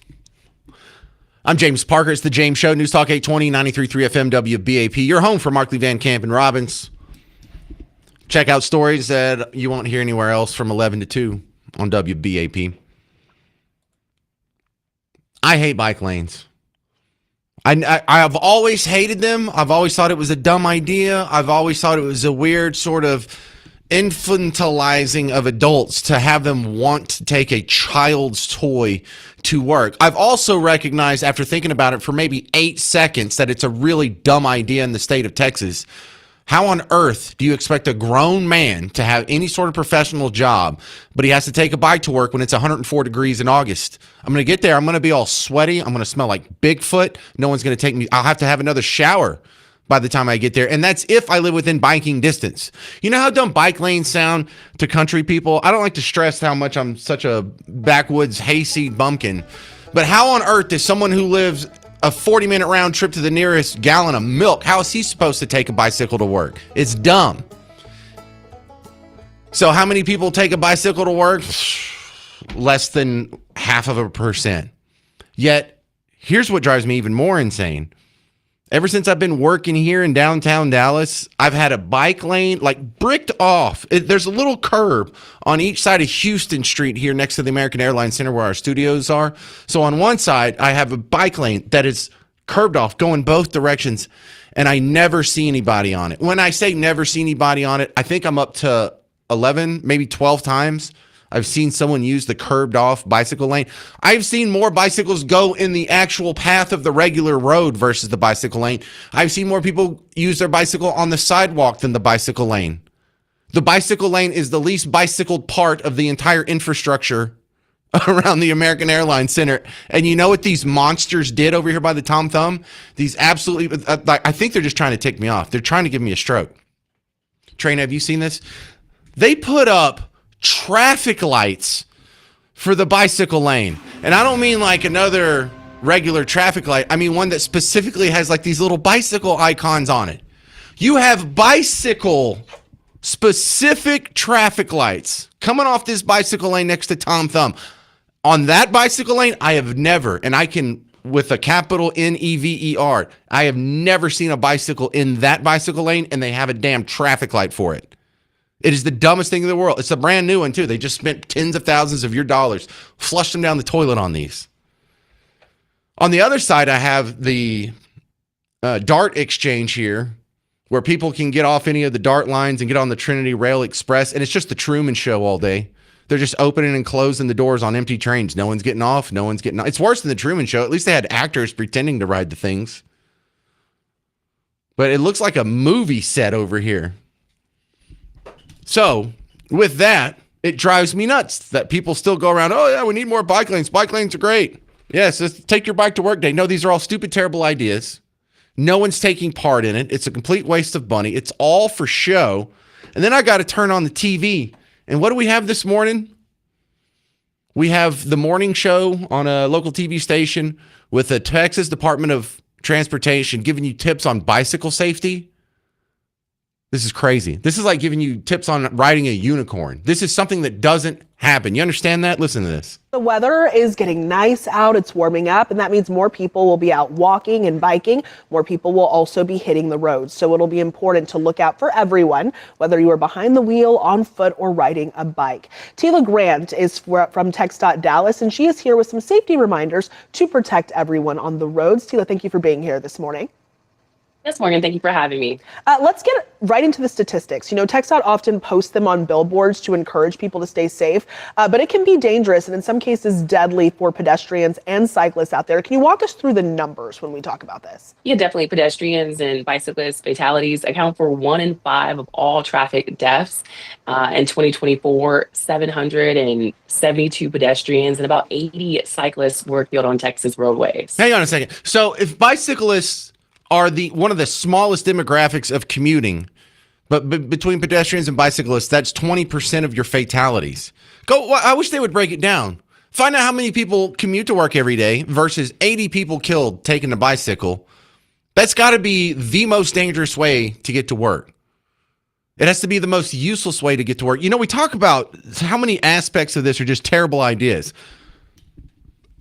I'm James Parker. It's the James Show. News Talk 820, 93.3 FM WBAP. Your home for Markley, Van Camp, and Robbins. Check out stories that you won't hear anywhere else from 11 to 2 on WBAP. I hate bike lanes. I've always hated them. I've always thought it was a dumb idea. I've always thought it was a weird sort of infantilizing of adults to have them want to take a child's toy to work. I've also recognized after thinking about it for maybe 8 seconds that it's a really dumb idea in the state of Texas. How on earth do you expect a grown man to have any sort of professional job, but he has to take a bike to work when it's 104 degrees in August? I'm going to get there. I'm going to be all sweaty. I'm going to smell like Bigfoot. No one's going to take me. I'll have to have another shower by the time I get there. And that's if I live within biking distance. You know how dumb bike lanes sound to country people? I don't like to stress how much I'm such a backwoods hayseed bumpkin. But how on earth does someone who lives a 40-minute round trip to the nearest gallon of milk, how is he supposed to take a bicycle to work? It's dumb. So how many people take a bicycle to work? Less than 0.5%. Yet, here's what drives me even more insane. Ever since I've been working here in downtown Dallas, I've had a bike lane like bricked off. There's a little curb on each side of Houston Street here next to the American Airlines Center where our studios are. So on one side, I have a bike lane that is curbed off going both directions, and I never see anybody on it. When I say never see anybody on it, I think I'm up to 11, maybe 12 times I've seen someone use the curbed off bicycle lane. I've seen more bicycles go in the actual path of the regular road versus the bicycle lane. I've seen more people use their bicycle on the sidewalk than the bicycle lane. The bicycle lane is the least bicycled part of the entire infrastructure around the American Airlines Center. And you know what these monsters did over here by the Tom Thumb? These absolutely, I think they're just trying to tick me off. They're trying to give me a stroke. Train, have you seen this? They put up traffic lights for the bicycle lane. And I don't mean like another regular traffic light. I mean one that specifically has like these little bicycle icons on it. You have bicycle specific traffic lights coming off this bicycle lane next to Tom Thumb. On that bicycle lane, I have never, and I can, with a capital Never, I have never seen a bicycle in that bicycle lane, and they have a damn traffic light for it. It is the dumbest thing in the world. It's a brand new one, too. They just spent tens of thousands of your dollars, flushed them down the toilet on these. On the other side, I have the DART exchange here, where people can get off any of the DART lines and get on the Trinity Rail Express, and it's just the Truman Show all day. They're just opening and closing the doors on empty trains. No one's getting off. No one's getting on. It's worse than the Truman Show. At least they had actors pretending to ride the things. But it looks like a movie set over here. So, with that, it drives me nuts that people still go around, oh, yeah, we need more bike lanes. Bike lanes are great. Yes, let's take your bike to work day. No, these are all stupid, terrible ideas. No one's taking part in it. It's a complete waste of money. It's all for show. And then I got to turn on the TV. And what do we have this morning? We have the morning show on a local TV station with the Texas Department of Transportation giving you tips on bicycle safety. This is crazy. This is like giving you tips on riding a unicorn. This is something that doesn't happen. You understand that? Listen to this. The weather is getting nice out. It's warming up, and that means more people will be out walking and biking. More people will also be hitting the roads. So it'll be important to look out for everyone, whether you are behind the wheel, on foot, or riding a bike. Tila Grant is from TxDOT Dallas, and she is here with some safety reminders to protect everyone on the roads. Tila, thank you for being here this morning. Yes, Morgan, thank you for having me. Let's get right into the statistics. You know, TxDOT often posts them on billboards to encourage people to stay safe, but it can be dangerous and in some cases deadly for pedestrians and cyclists out there. Can you walk us through the numbers when we talk about this? Yeah, definitely. Pedestrians and cyclist fatalities account for 1 in 5 of all traffic deaths. In 2024, 772 pedestrians and about 80 cyclists were killed on Texas roadways. Hang on a second. So if bicyclists are one of the smallest demographics of commuting, but between pedestrians and bicyclists, that's 20% of your fatalities. I wish they would break it down. Find out how many people commute to work every day versus 80 people killed taking a bicycle. That's got to be the most dangerous way to get to work. It has to be the most useless way to get to work. We talk about how many aspects of this are just terrible ideas.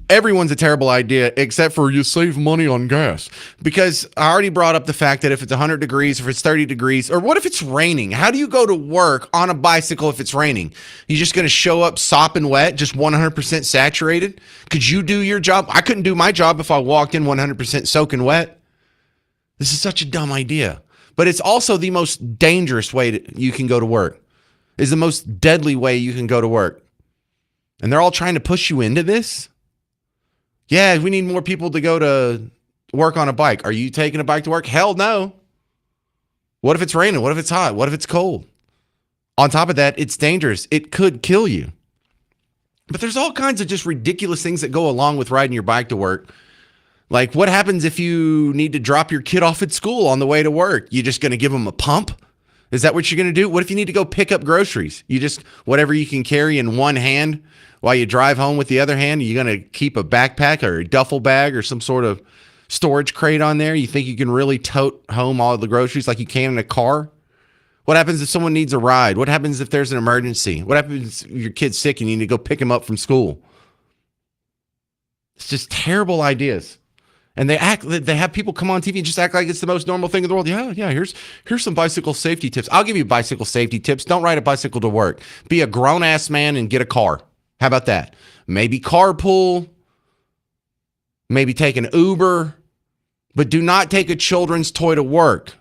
Everyone's a terrible idea except for you save money on gas. Because I already brought up the fact that if it's 100 degrees, if it's 30 degrees, or what if it's raining? How do you go to work on a bicycle if it's raining? You just going to show up sopping wet, just 100% saturated? Could you do your job? I couldn't do my job if I walked in 100% soaking wet. This is such a dumb idea. But it's also the most dangerous way you can go to work. It's the most deadly way you can go to work. And they're all trying to push you into this? Yeah, we need more people to go to work on a bike. Are you taking a bike to work? Hell no. What if it's raining? What if it's hot? What if it's cold? On top of that, it's dangerous. It could kill you. But there's all kinds of just ridiculous things that go along with riding your bike to work. Like, what happens if you need to drop your kid off at school on the way to work? You just going to give them a pump? Is that what you're going to do? What if you need to go pick up groceries? You just, whatever you can carry in one hand while you drive home with the other hand, you're going to keep a backpack or a duffel bag or some sort of storage crate on there? You think you can really tote home all the groceries like you can in a car? What happens if someone needs a ride? What happens if there's an emergency? What happens if your kid's sick and you need to go pick him up from school? It's just terrible ideas. And they have people come on TV and just act like it's the most normal thing in the world. Yeah, here's some bicycle safety tips. I'll give you bicycle safety tips. Don't ride a bicycle to work. Be a grown-ass man and get a car. How about that? Maybe carpool. Maybe take an Uber. But do not take a children's toy to work.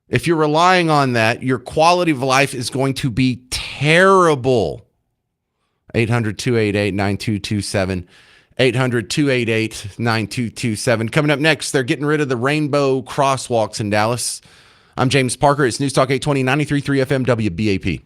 If you're relying on that, your quality of life is going to be terrible. 800-288-9227. 800-288-9227. Coming up next, they're getting rid of the rainbow crosswalks in Dallas. I'm James Parker. It's News Talk 820, 93.3 FM WBAP.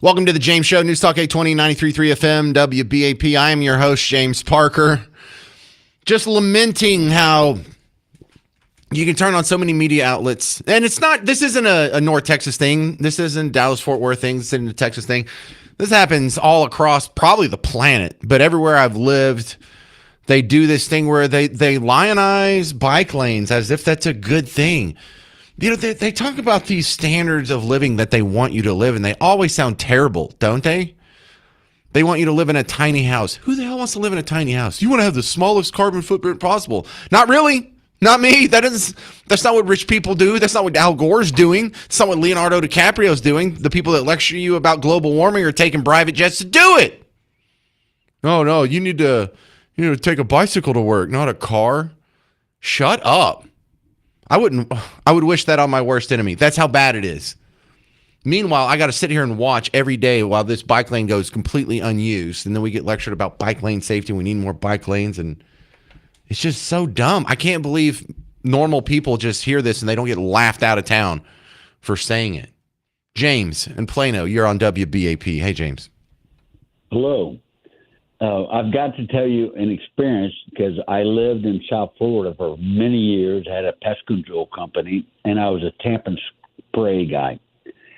Welcome to the James Show, News Talk 820, 93.3 FM, WBAP. I am your host, James Parker. Just lamenting how you can turn on so many media outlets. And this isn't a North Texas thing. This isn't Dallas-Fort Worth thing. This isn't a Texas thing. This happens all across probably the planet. But everywhere I've lived, they do this thing where they lionize bike lanes as if that's a good thing. You know, they talk about these standards of living that they want you to live, and they always sound terrible, don't they? They want you to live in a tiny house. Who the hell wants to live in a tiny house? You want to have the smallest carbon footprint possible. Not really. Not me. That's not what rich people do. That's not what Al Gore's doing. It's not what Leonardo DiCaprio's doing. The people that lecture you about global warming are taking private jets to do it. No, you need to take a bicycle to work, not a car. Shut up. I would wish that on my worst enemy. That's how bad it is. Meanwhile, I got to sit here and watch every day while this bike lane goes completely unused. And then we get lectured about bike lane safety. We need more bike lanes. And it's just so dumb. I can't believe normal people just hear this and they don't get laughed out of town for saying it. James in Plano, you're on WBAP. Hey, James. Hello. I've got to tell you an experience because I lived in South Florida for many years, had a pest control company, and I was a tamp and spray guy.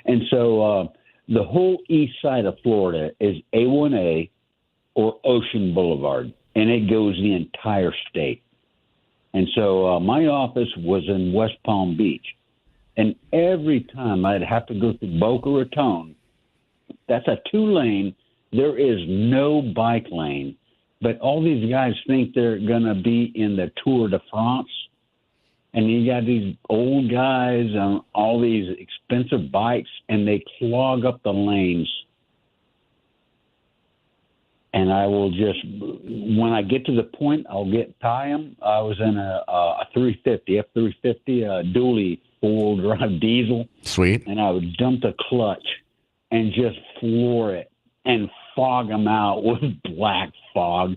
And so the whole east side of Florida is A1A or Ocean Boulevard, and it goes the entire state. And so my office was in West Palm Beach. And every time I'd have to go through Boca Raton, that's a 2-lane. There is no bike lane, but all these guys think they're going to be in the Tour de France. And you got these old guys on all these expensive bikes, and they clog up the lanes. And I will just, when I get to the point, I'll tie them. I was in a 350, F350, dually 4-wheel drive diesel. Sweet. And I would dump the clutch and just floor it and fog them out with black fog.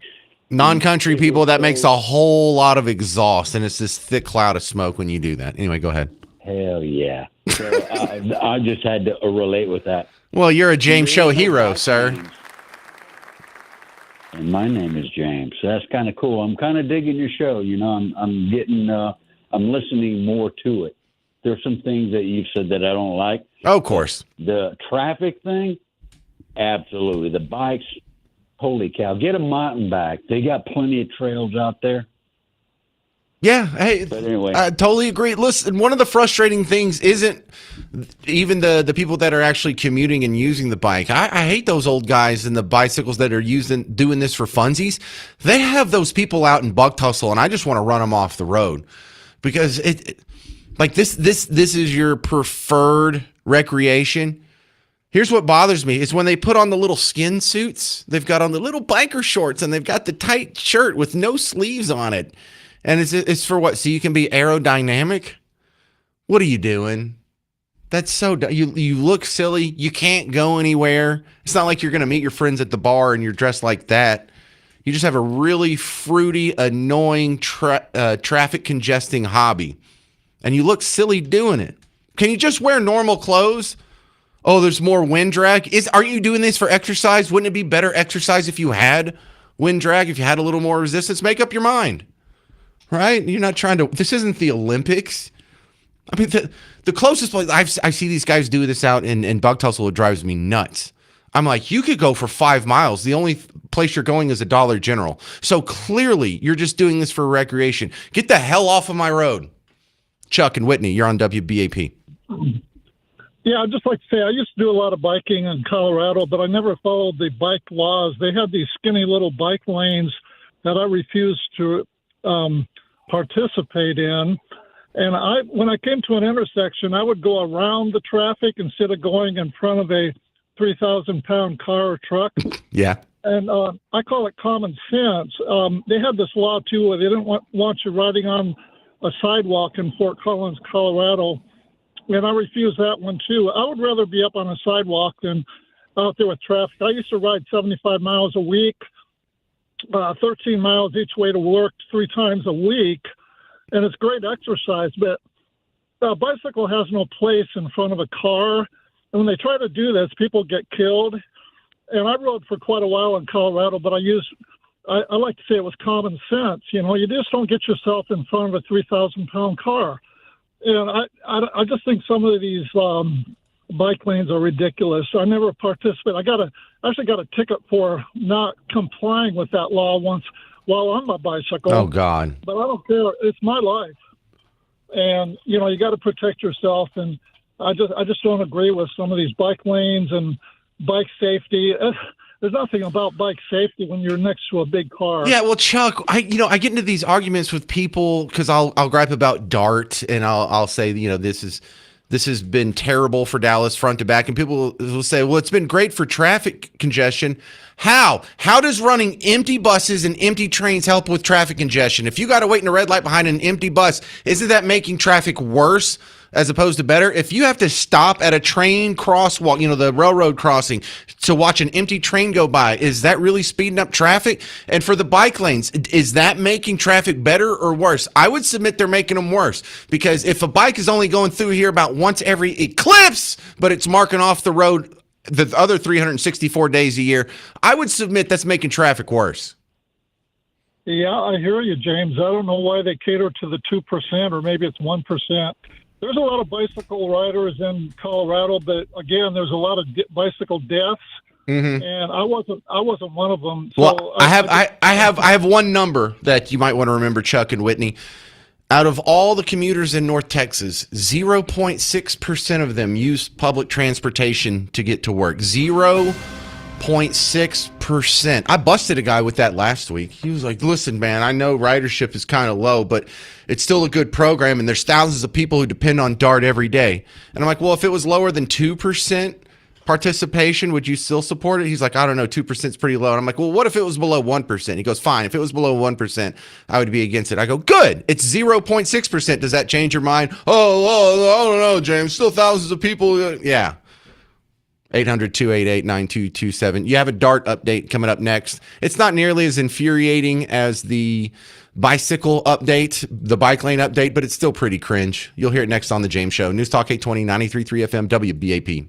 Non-country people, that makes a whole lot of exhaust, and it's this thick cloud of smoke when you do that. Anyway, go ahead. Hell yeah. So I just had to relate with that. Well, you're a James Show hero, sir. And my name is James. So that's kind of cool. I'm kind of digging your show. You know, I'm getting, I'm listening more to it. There's some things that you've said that I don't like. Oh, of course. The traffic thing, absolutely. The bikes, holy cow. Get a mountain bike. They got plenty of trails out there. Yeah, hey, but anyway, I totally agree. Listen, one of the frustrating things isn't even the people that are actually commuting and using the bike. I hate those old guys and the bicycles that are doing this for funsies. They have those people out in buck tussle, and I just want to run them off the road because this is your preferred recreation. Here's what bothers me is when they put on the little skin suits. They've got on the little biker shorts, and they've got the tight shirt with no sleeves on it. And it's for what? So you can be aerodynamic? What are you doing? That's so you look silly. You can't go anywhere. It's not like you're going to meet your friends at the bar and you're dressed like that. You just have a really fruity, annoying, traffic congesting hobby. And you look silly doing it. Can you just wear normal clothes? Oh, there's more wind drag. Aren't you doing this for exercise? Wouldn't it be better exercise if you had wind drag, if you had a little more resistance? Make up your mind. Right? You're not trying to. This isn't the Olympics. I mean, the closest place I see these guys do this out in Bug Tussle, it drives me nuts. I'm like, you could go for 5 miles. The only place you're going is a Dollar General. So clearly, you're just doing this for recreation. Get the hell off of my road. Chuck and Whitney, you're on WBAP. Yeah, I'd just like to say I used to do a lot of biking in Colorado, but I never followed the bike laws. They had these skinny little bike lanes that I refused to participate in. And when I came to an intersection, I would go around the traffic instead of going in front of a 3,000-pound car or truck. Yeah. And I call it common sense. They had this law, too, where they didn't want you riding on a sidewalk in Fort Collins, Colorado. And I refused that one, too. I would rather be up on a sidewalk than out there with traffic. I used to ride 75 miles a week, 13 miles each way to work 3 times a week. And it's great exercise, but a bicycle has no place in front of a car. when they try to do this, people get killed. And I rode for quite a while in Colorado, but I like to say it was common sense. You know, you just don't get yourself in front of a 3,000-pound car. And I just think some of these bike lanes are ridiculous. I never participate. I actually got a ticket for not complying with that law once while on my bicycle. Oh, God. But I don't care. It's my life. And, you know, you got to protect yourself. And I just don't agree with some of these bike lanes and bike safety. There's nothing about bike safety when you're next to a big car. Yeah, well, Chuck, I get into these arguments with people because I'll gripe about DART and I'll say, you know, this has been terrible for Dallas front to back, and people will say, well, it's been great for traffic congestion. How does running empty buses and empty trains help with traffic congestion? If you got to wait in a red light behind an empty bus, isn't that making traffic worse as opposed to better? If you have to stop at a train crosswalk, you know, the railroad crossing, to watch an empty train go by, is that really speeding up traffic? And for the bike lanes, is that making traffic better or worse? I would submit they're making them worse, because if a bike is only going through here about once every eclipse, but it's marking off the road the other 364 days a year, I would submit that's making traffic worse. Yeah, I hear you, James. I don't know why they cater to the 2%, or maybe it's 1%. There's a lot of bicycle riders in Colorado, but again, there's a lot of bicycle deaths, and I wasn't one of them. So well, I have one number that you might want to remember, Chuck and Whitney. Out of all the commuters in North Texas, 0.6% of them use public transportation to get to work. 0.6%. I busted a guy with that last week. He was like, listen, man, I know ridership is kind of low, but it's still a good program, and there's thousands of people who depend on DART every day. And I'm like, well, if it was lower than 2% participation, would you still support it? He's like, I don't know, 2% is pretty low. And I'm like, well, what if it was below 1%? He goes, fine. If it was below 1%, I would be against it. I go, good. It's 0.6%. Does that change your mind? Oh, I don't know, James. Still thousands of people. Yeah. 800-288-9227. You have a DART update coming up next. It's not nearly as infuriating as the bicycle update, the bike lane update, but it's still pretty cringe. You'll hear it next on The James Show. News Talk 820, 93.3 FM, WBAP.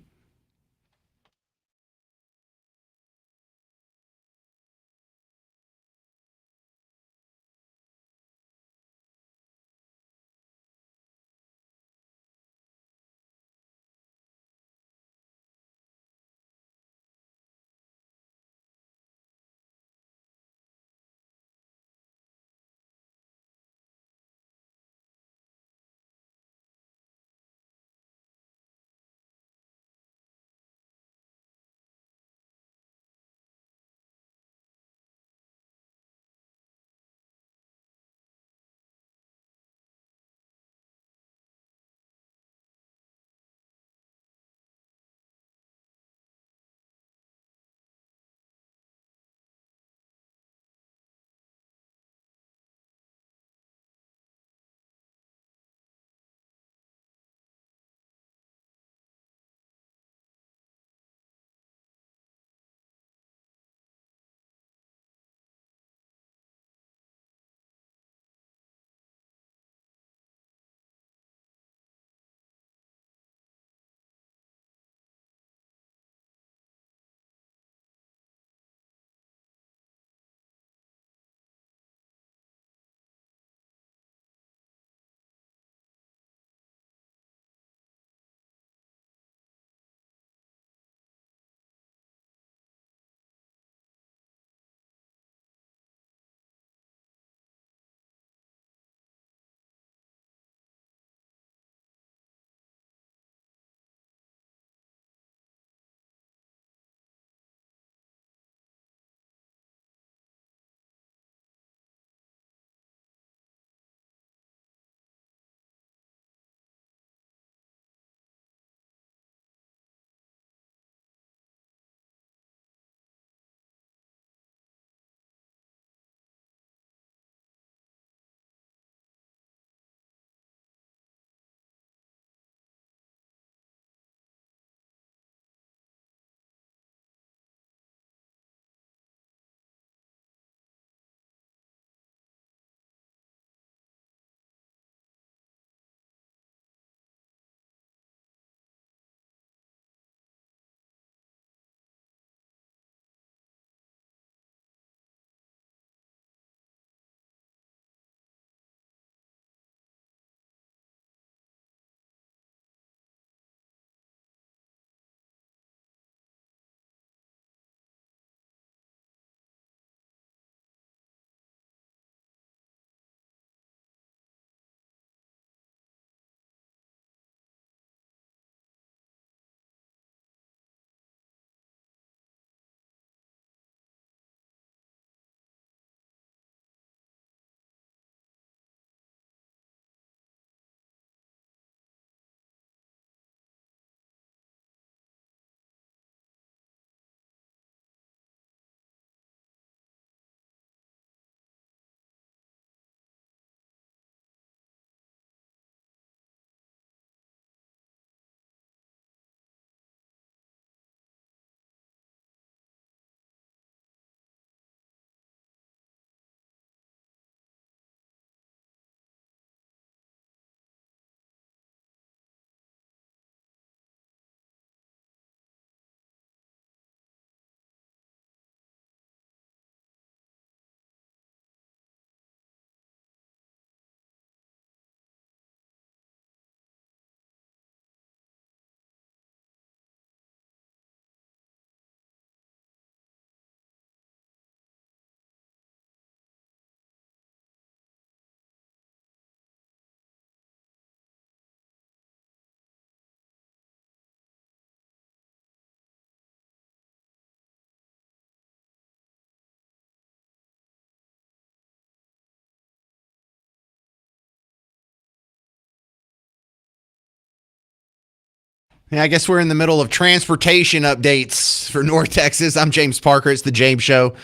Yeah, I guess we're in the middle of transportation updates for North Texas. I'm James Parker. It's the James Show.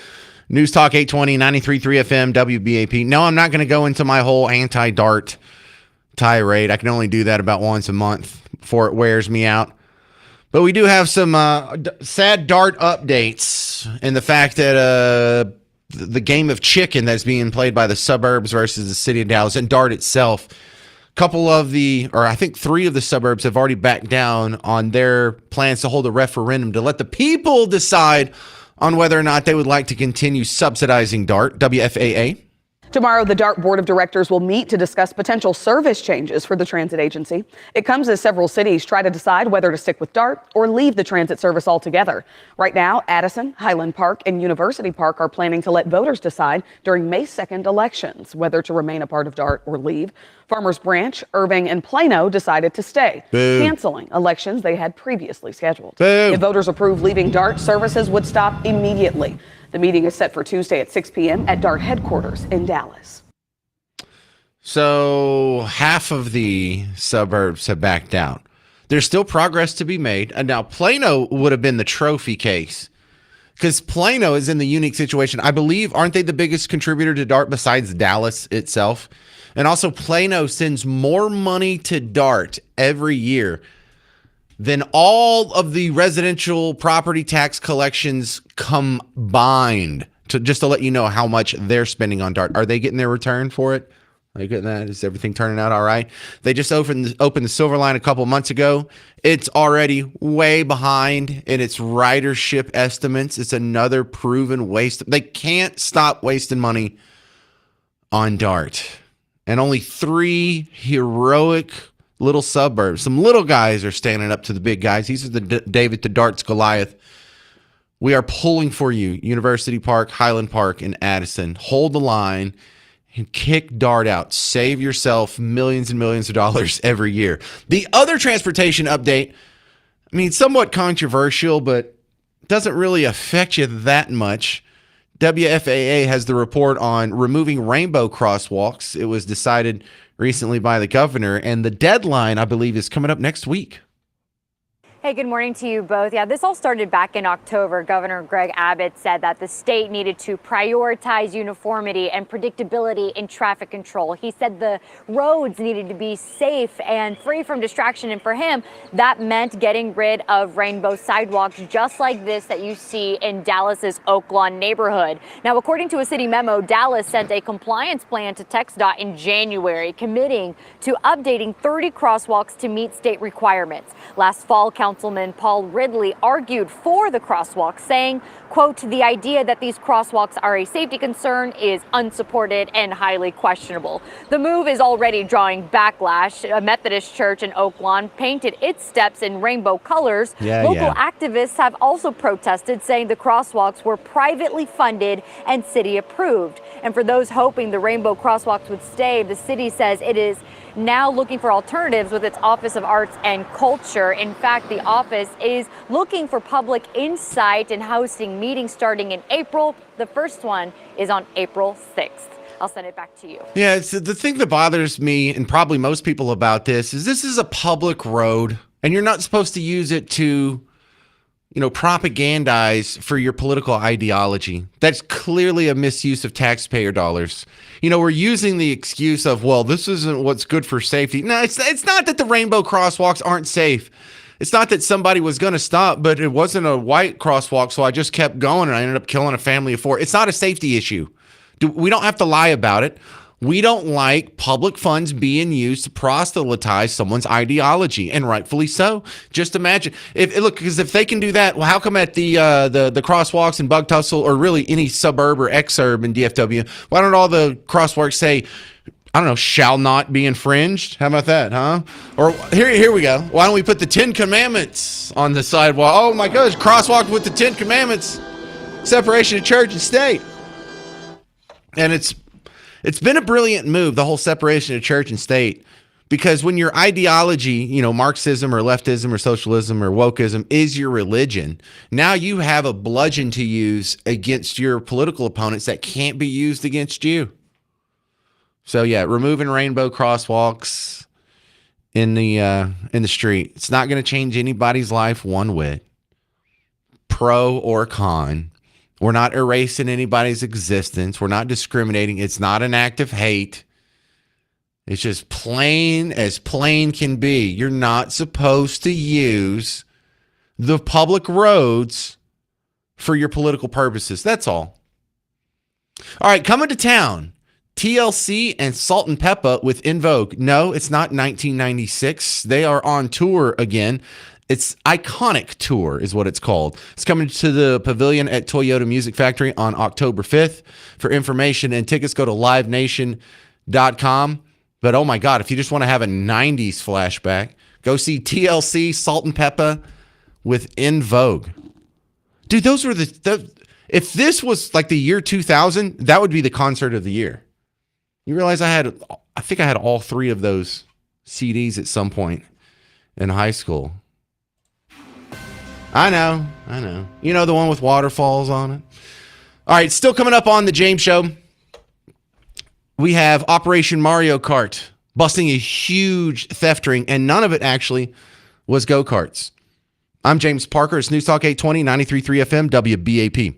News Talk 820, 93.3 FM, WBAP. No, I'm not going to go into my whole anti-DART tirade. I can only do that about once a month before it wears me out. But we do have some sad DART updates, and the fact that the game of chicken that's being played by the suburbs versus the city of Dallas and DART itself, I think 3 of the suburbs have already backed down on their plans to hold a referendum to let the people decide on whether or not they would like to continue subsidizing DART, WFAA. Tomorrow, the DART Board of Directors will meet to discuss potential service changes for the transit agency. It comes as several cities try to decide whether to stick with DART or leave the transit service altogether. Right now, Addison, Highland Park, and University Park are planning to let voters decide during May 2nd elections whether to remain a part of DART or leave. Farmers Branch, Irving, and Plano decided to stay, canceling elections they had previously scheduled. If voters approve leaving DART, services would stop immediately. The meeting is set for Tuesday at 6 p.m. at DART headquarters in Dallas. So half of the suburbs have backed out. There's still progress to be made. And now Plano would have been the trophy case because Plano is in the unique situation. I believe, aren't they the biggest contributor to DART besides Dallas itself? And also Plano sends more money to DART every year than all of the residential property tax collections combined. Just to let you know how much they're spending on DART. Are they getting their return for it? Are they getting that? Is everything turning out all right? They just opened the Silver Line a couple months ago. It's already way behind in its ridership estimates. It's another proven waste. They can't stop wasting money on DART. And only 3 heroic little suburbs. Some little guys are standing up to the big guys. These are the David to DART's Goliath. We are pulling for you. University Park, Highland Park, and Addison. Hold the line and kick DART out. Save yourself millions and millions of dollars every year. The other transportation update, I mean, somewhat controversial, but doesn't really affect you that much. WFAA has the report on removing rainbow crosswalks. It was decided recently by the governor, and the deadline, I believe, is coming up next week. Hey, good morning to you both. Yeah, this all started back in October. Governor Greg Abbott said that the state needed to prioritize uniformity and predictability in traffic control. He said the roads needed to be safe and free from distraction. And for him, that meant getting rid of rainbow sidewalks just like this that you see in Dallas's Oak Lawn neighborhood. Now, according to a city memo, Dallas sent a compliance plan to TxDOT in January, committing to updating 30 crosswalks to meet state requirements. Last fall, Councilman Paul Ridley argued for the crosswalks, saying, quote, the idea that these crosswalks are a safety concern is unsupported and highly questionable. The move is already drawing backlash. A Methodist church in Oak Lawn painted its steps in rainbow colors. Local activists have also protested, saying the crosswalks were privately funded and city approved. And for those hoping the rainbow crosswalks would stay, the city says it is now looking for alternatives with its Office of Arts and Culture. In fact, the office is looking for public insight and hosting meetings starting in April. The first one is on April 6th. I'll send it back to you. Yeah, it's the thing that bothers me and probably most people about this is a public road, and you're not supposed to use it to, propagandize for your political ideology. That's clearly a misuse of taxpayer dollars. We're using the excuse of, well, this isn't what's good for safety. No, it's not that the rainbow crosswalks aren't safe. It's not that somebody was going to stop, but it wasn't a white crosswalk, so I just kept going and I ended up killing a family of 4. It's not a safety issue. We don't have to lie about it. We don't like public funds being used to proselytize someone's ideology, and rightfully so. Just imagine because if they can do that, well, how come at the crosswalks in Bug Tussle, or really any suburb or exurb in DFW, why don't all the crosswalks say, I don't know, shall not be infringed? How about that, huh? Or here we go. Why don't we put the 10 Commandments on the sidewalk? Oh my gosh, crosswalk with the 10 Commandments, separation of church and state, and It's been a brilliant move, the whole separation of church and state, because when your ideology, Marxism or leftism or socialism or wokeism is your religion, now you have a bludgeon to use against your political opponents that can't be used against you. So yeah, removing rainbow crosswalks in the street. It's not going to change anybody's life one whit, pro or con. We're not erasing anybody's existence. We're not discriminating. It's not an act of hate. It's just plain as plain can be. You're not supposed to use the public roads for your political purposes. That's all. All right, coming to town. TLC and Salt and Peppa with In Vogue. No, it's not 1996. They are on tour again. It's Iconic Tour is what it's called. It's coming to the Pavilion at Toyota Music Factory on October 5th. For information and tickets, go to livenation.com. But oh my God, if you just want to have a 90s flashback, go see TLC, Salt and Peppa with In Vogue. Dude, those were if this was like the year 2000, that would be the concert of the year. You realize I think I had all three of those CDs at some point in high school. I know. You know, the one with waterfalls on it. All right, still coming up on the James Show. We have Operation Mario Kart busting a huge theft ring, and none of it actually was go-karts. I'm James Parker. It's News Talk 820, 93.3 FM, WBAP.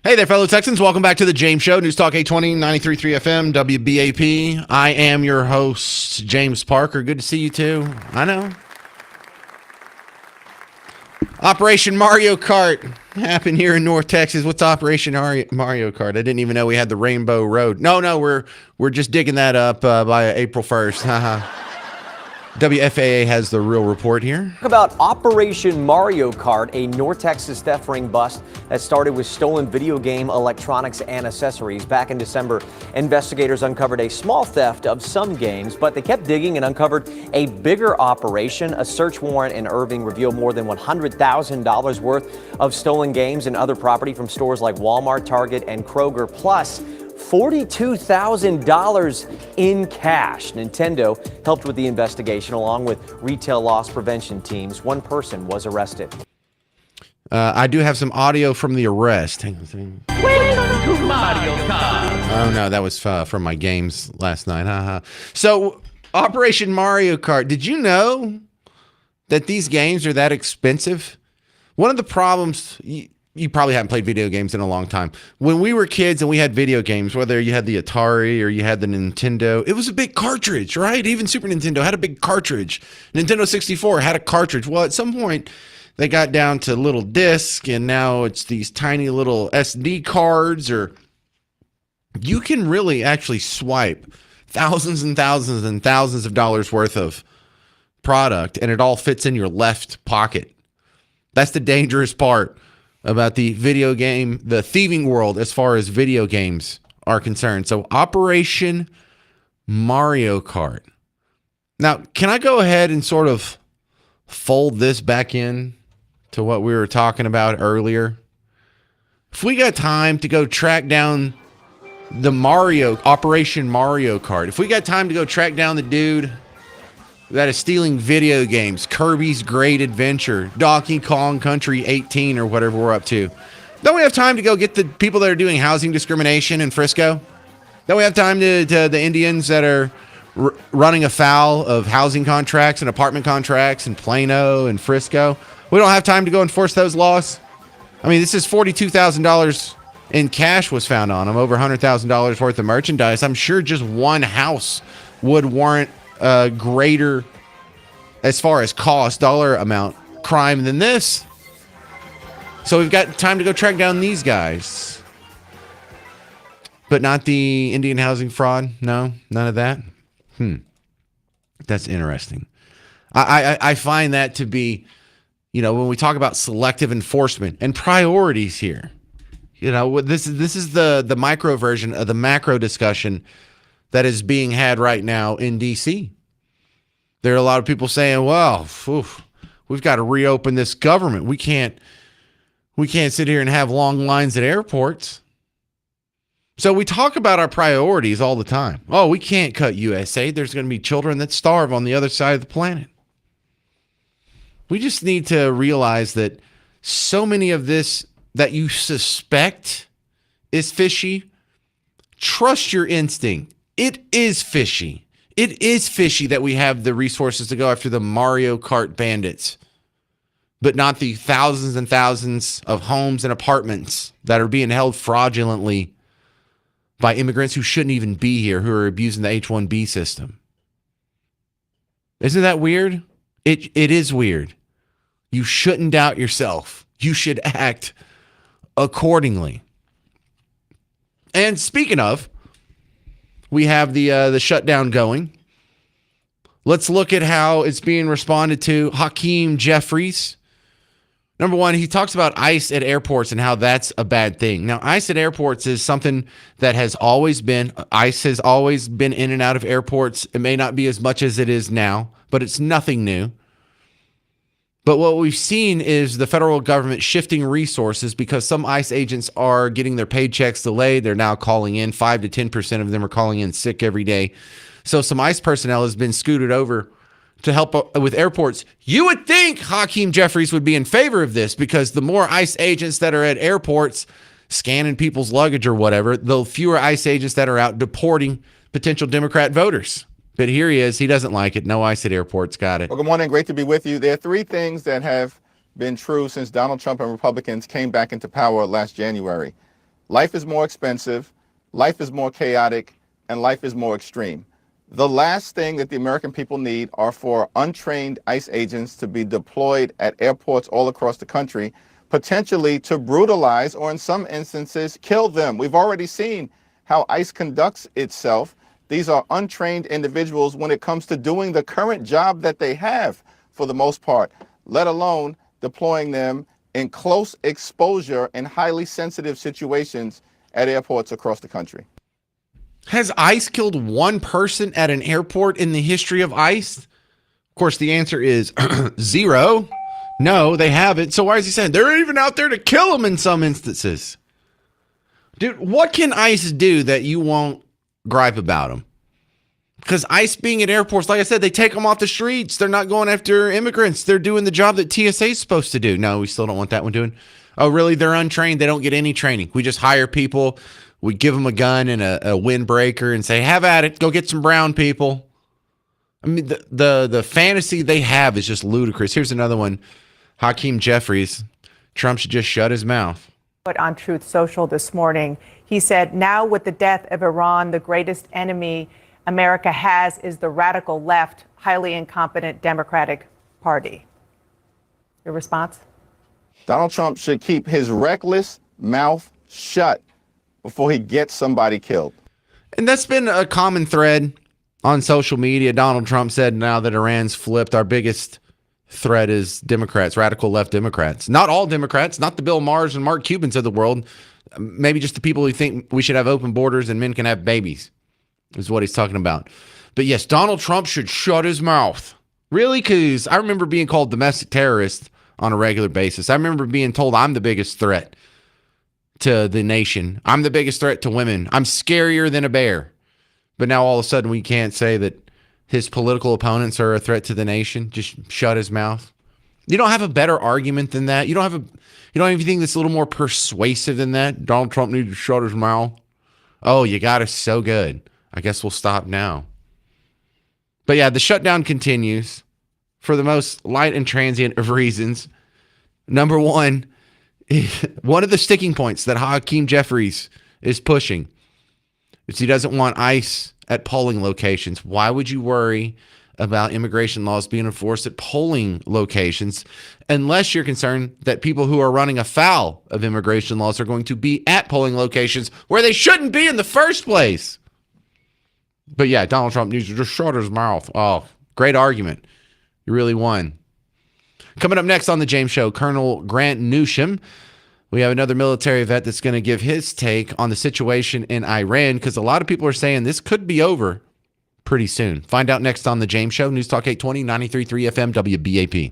Hey there, fellow Texans. Welcome back to the James Show. News Talk 820, 93.3 FM, WBAP. I am your host, James Parker. Good to see you, too. I know. Operation Mario Kart happened here in North Texas. What's Operation Mario Kart? I didn't even know we had the Rainbow Road. No, we're just digging that up by April 1st. Haha. WFAA has the real report here. Talk about Operation Mario Kart, a North Texas theft ring bust that started with stolen video game electronics and accessories. Back in December, investigators uncovered a small theft of some games, but they kept digging and uncovered a bigger operation. A search warrant in Irving revealed more than $100,000 worth of stolen games and other property from stores like Walmart, Target, and Kroger, plus $42,000 in cash. Nintendo helped with the investigation along with retail loss prevention teams. One person was arrested. I do have some audio from the arrest. Hang on. Welcome to Mario Kart. Oh, no, that was from my games last night. Haha. So, Operation Mario Kart. Did you know that these games are that expensive? One of the problems... You probably haven't played video games in a long time. When we were kids and we had video games, whether you had the Atari or you had the Nintendo, it was a big cartridge, right? Even Super Nintendo had a big cartridge. Nintendo 64 had a cartridge. Well, at some point, they got down to little discs, and now it's these tiny little SD cards, or you can really actually swipe thousands and thousands and thousands of dollars worth of product, and it all fits in your left pocket. That's the dangerous part about the video game, the thieving world as far as video games are concerned. So Operation Mario Kart. Now, can I go ahead and sort of fold this back in to what we were talking about earlier? If we got time to go track down the Operation Mario Kart, if we got time to go track down the dude that is stealing video games, Kirby's Great Adventure, Donkey Kong Country 18, or whatever we're up to. Don't we have time to go get the people that are doing housing discrimination in Frisco? Don't we have time to the Indians that are running afoul of housing contracts and apartment contracts in Plano and Frisco? We don't have time to go enforce those laws? I mean, this is $42,000 in cash was found on them, over $100,000 worth of merchandise. I'm sure just one house would warrant greater, as far as cost, dollar amount, crime than this. So we've got time to go track down these guys. But not the Indian housing fraud? No, none of that? That's interesting. I find that to be, when we talk about selective enforcement and priorities here, this is the micro version of the macro discussion that is being had right now in D.C. There are a lot of people saying, well, we've got to reopen this government. We can't sit here and have long lines at airports. So we talk about our priorities all the time. Oh, we can't cut USAID. There's going to be children that starve on the other side of the planet. We just need to realize that so many of this that you suspect is fishy, trust your instinct. It is fishy. It is fishy that we have the resources to go after the Mario Kart bandits, but not the thousands and thousands of homes and apartments that are being held fraudulently by immigrants who shouldn't even be here, who are abusing the H-1B system. Isn't that weird? It is weird. You shouldn't doubt yourself. You should act accordingly. And speaking of, we have the shutdown going. Let's look at how it's being responded to. Hakeem Jeffries. Number one, he talks about ICE at airports and how that's a bad thing. Now, ICE at airports is something that has always been. ICE has always been in and out of airports. It may not be as much as it is now, but it's nothing new. But what we've seen is the federal government shifting resources because some ICE agents are getting their paychecks delayed. They're now calling in. 5 to 10% of them are calling in sick every day. So some ICE personnel has been scooted over to help with airports. You would think Hakeem Jeffries would be in favor of this because the more ICE agents that are at airports scanning people's luggage or whatever, the fewer ICE agents that are out deporting potential Democrat voters. But here he is. He doesn't like it. No ICE at airports. Got it. Well, good morning. Great to be with you. There are three things that have been true since Donald Trump and Republicans came back into power last January. life is more expensive, life is more chaotic, and life is more extreme. The last thing that the American people need are for untrained ICE agents to be deployed at airports all across the country, potentially to brutalize or in some instances kill them. We've already seen how ICE conducts itself. These are untrained individuals when it comes to doing the current job that they have for the most part, let alone deploying them in close exposure and highly sensitive situations at airports across the country. Has ICE killed one person at an airport in the history of ICE? Of course, the answer is 0. No, they haven't. So why is he saying they're even out there to kill them in some instances? Dude, what can ICE do that you won't gripe about them? Because ICE being at airports, like I said, they take them off the streets. They're not going after immigrants. They're doing the job that TSA is supposed to do. No, we still don't want that one doing. Oh, really? They're untrained. They don't get any training. We just hire people. We give them a gun and a windbreaker and say, have at it. Go get some brown people. I mean, the fantasy they have is just ludicrous. Here's another one. Hakeem Jeffries. Trump should just shut his mouth. But on Truth Social this morning, he said, now with the death of Iran, the greatest enemy America has is the radical left, highly incompetent Democratic Party. Your response? Donald Trump should keep his reckless mouth shut before he gets somebody killed. And that's been a common thread on social media. Donald Trump said now that Iran's flipped, our biggest threat is Democrats, radical left Democrats. Not all Democrats, not the Bill Maher's and Mark Cubans of the world. Maybe just the people who think we should have open borders and men can have babies is what he's talking about. But yes, Donald Trump should shut his mouth. Really? Because I remember being called domestic terrorist on a regular basis. I remember being told I'm the biggest threat to the nation. I'm the biggest threat to women. I'm scarier than a bear. But now all of a sudden we can't say that his political opponents are a threat to the nation. Just shut his mouth. You don't have a better argument than that. You don't have anything that's a little more persuasive than that. Donald Trump needs to shut his mouth. Oh, you got us so good. I guess we'll stop now. But yeah, the shutdown continues for the most light and transient of reasons. Number one of the sticking points that Hakeem Jeffries is pushing is he doesn't want ICE at polling locations. Why would you worry about immigration laws being enforced at polling locations unless you're concerned that people who are running afoul of immigration laws are going to be at polling locations where they shouldn't be in the first place? But yeah, Donald Trump needs to just shut his mouth. Oh, great argument. You really won. Coming up next on The James Show, Colonel Grant Newsham. We have another military vet that's going to give his take on the situation in Iran because a lot of people are saying this could be over pretty soon. Find out next on The James Show, News Talk 820, 93.3 FM, WBAP.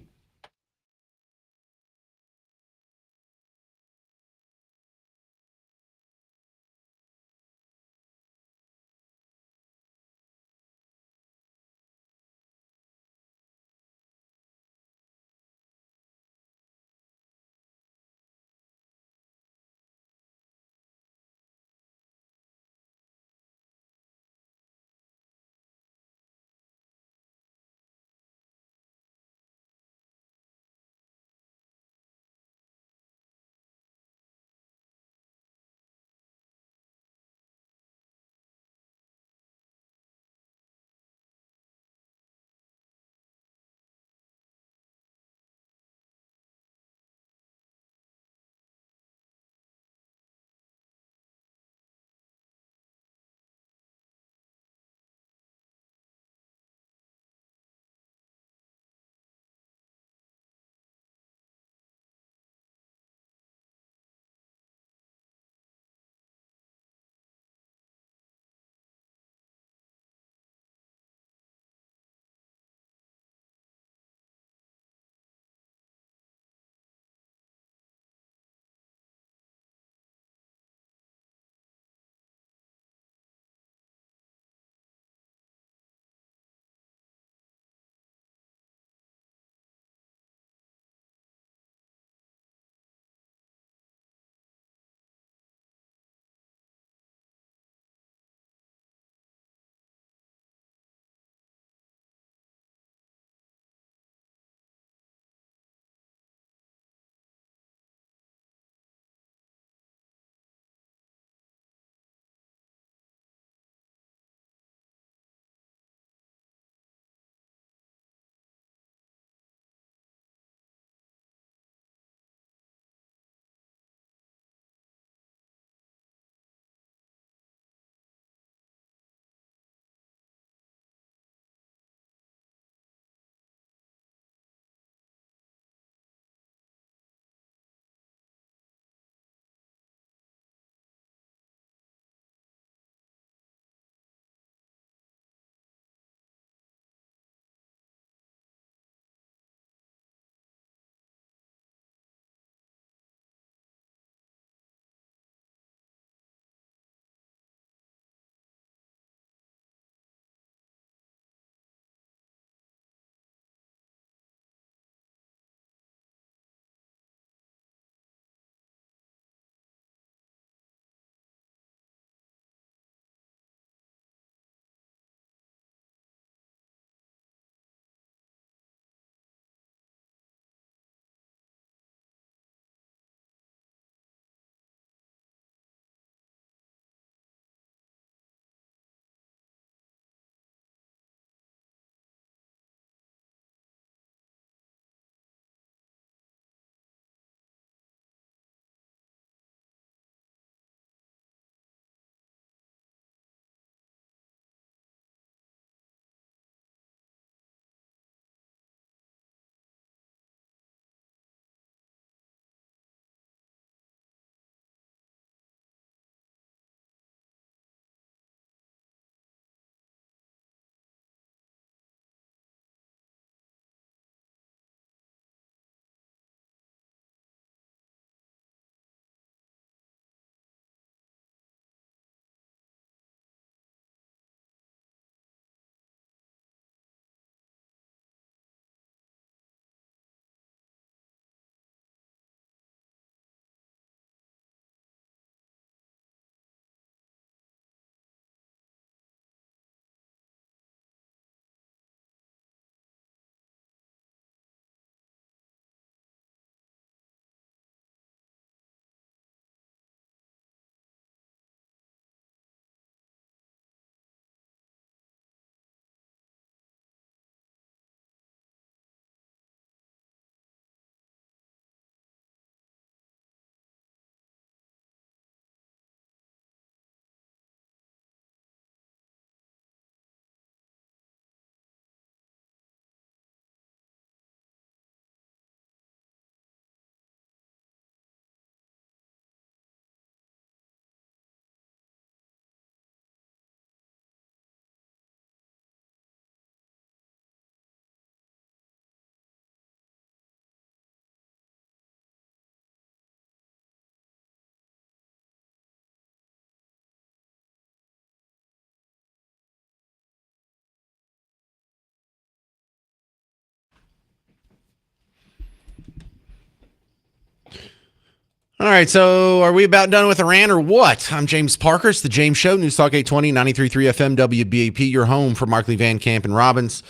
All right, so are we about done with Iran or what? I'm James Parker. It's the James Show, News Talk 820, 93.3 FM, WBAP, your home for Markley, Van Camp, and Robbins.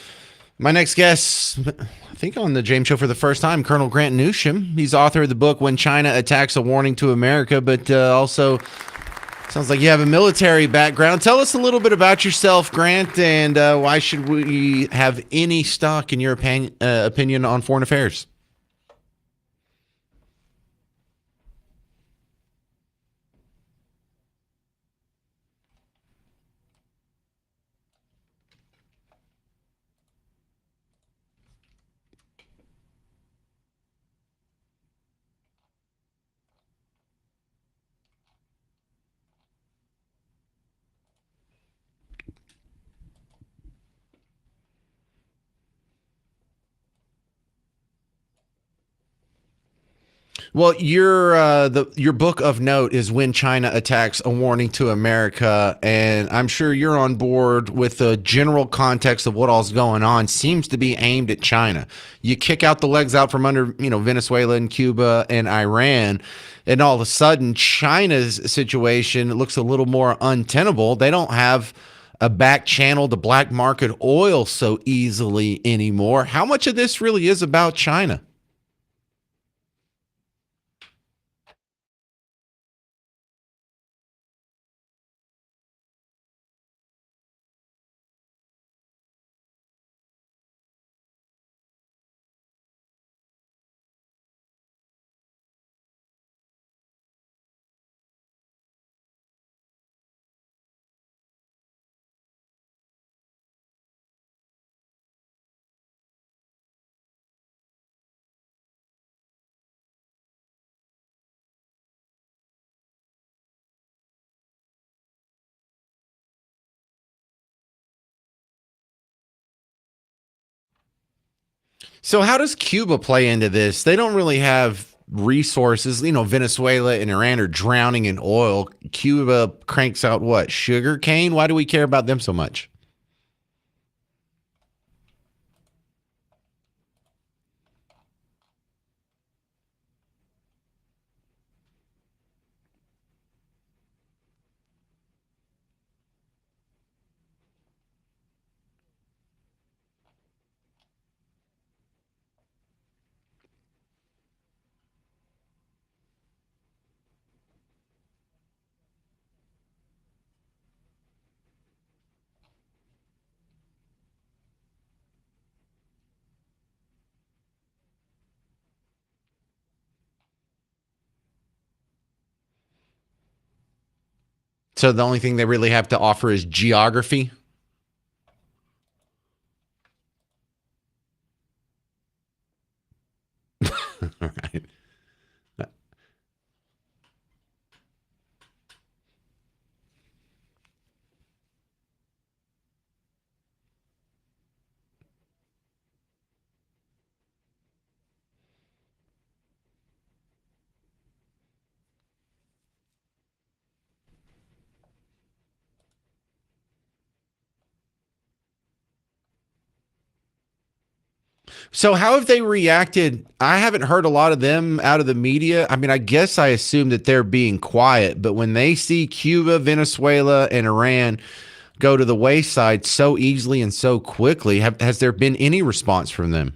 My next guest, I think on the James Show for the first time, Colonel Grant Newsham. He's author of the book, When China Attacks, A Warning to America, but also sounds like you have a military background. Tell us a little bit about yourself, Grant, and why should we have any stock in your opinion on foreign affairs? Well, your book of note is When China Attacks, A Warning to America, and I'm sure you're on board with the general context of what all's going on. Seems to be aimed at China. You kick out the legs out from under, Venezuela and Cuba and Iran, and all of a sudden China's situation looks a little more untenable. They don't have a back channel to black market oil so easily anymore. How much of this really is about China? So how does Cuba play into this? They don't really have resources. Venezuela and Iran are drowning in oil. Cuba cranks out what? Sugar cane? Why do we care about them so much? So the only thing they really have to offer is geography. Right. So how have they reacted? I haven't heard a lot of them out of the media. I mean, I guess I assume that they're being quiet, but when they see Cuba, Venezuela, and Iran go to the wayside so easily and so quickly, has there been any response from them?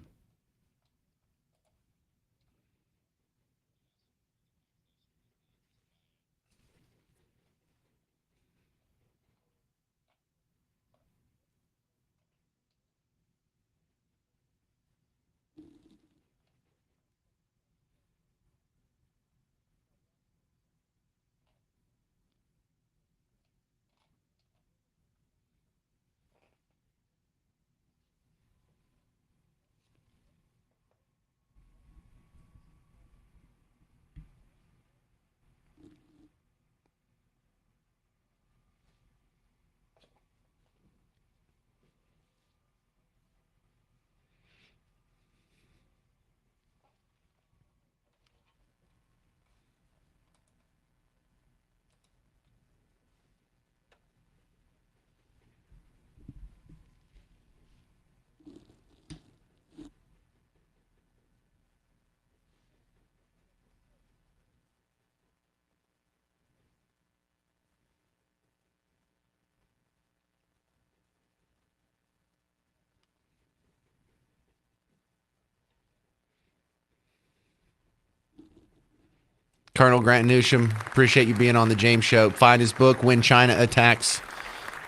Colonel Grant Newsham, appreciate you being on the James Show. Find his book, When China Attacks,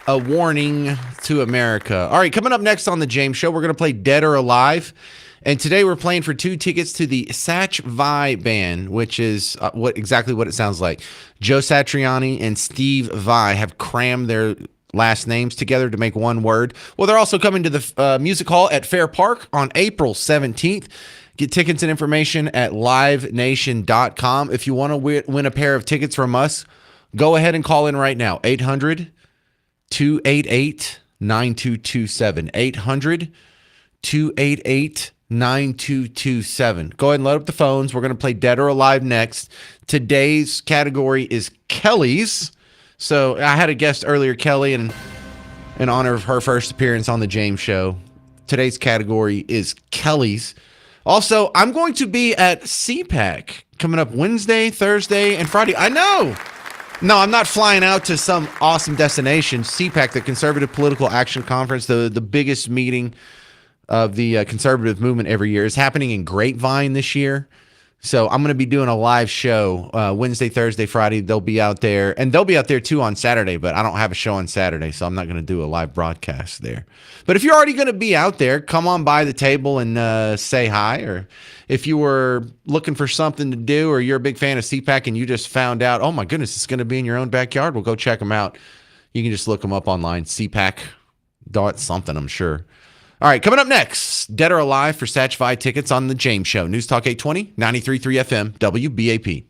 A Warning to America. All right, coming up next on the James Show, we're going to play Dead or Alive. And today we're playing for 2 tickets to the Satch Vai Band, which is exactly what it sounds like. Joe Satriani and Steve Vai have crammed their last names together to make one word. Well, they're also coming to the Music Hall at Fair Park on April 17th. Get tickets and information at livenation.com. If you want to win a pair of tickets from us, go ahead and call in right now. 800-288-9227. 800-288-9227. Go ahead and load up the phones. We're going to play Dead or Alive next. Today's category is Kelly's. So I had a guest earlier, Kelly, in honor of her first appearance on the James Show. Today's category is Kelly's. Also, I'm going to be at CPAC coming up Wednesday, Thursday, and Friday. I know. No, I'm not flying out to some awesome destination. CPAC, the Conservative Political Action Conference, the biggest meeting of the conservative movement every year, is happening in Grapevine this year. So I'm going to be doing a live show Wednesday, Thursday, Friday. They'll be out there, and they'll be out there too on Saturday, but I don't have a show on Saturday, so I'm not going to do a live broadcast there. But if you're already going to be out there, come on by the table and say hi. Or if you were looking for something to do, or you're a big fan of CPAC and you just found out, oh my goodness, it's going to be in your own backyard, well, go check them out. You can just look them up online, CPAC something, I'm sure. All right, coming up next, Dead or Alive for Satch Vai tickets on The James Show. News Talk 820, 93.3 FM, WBAP.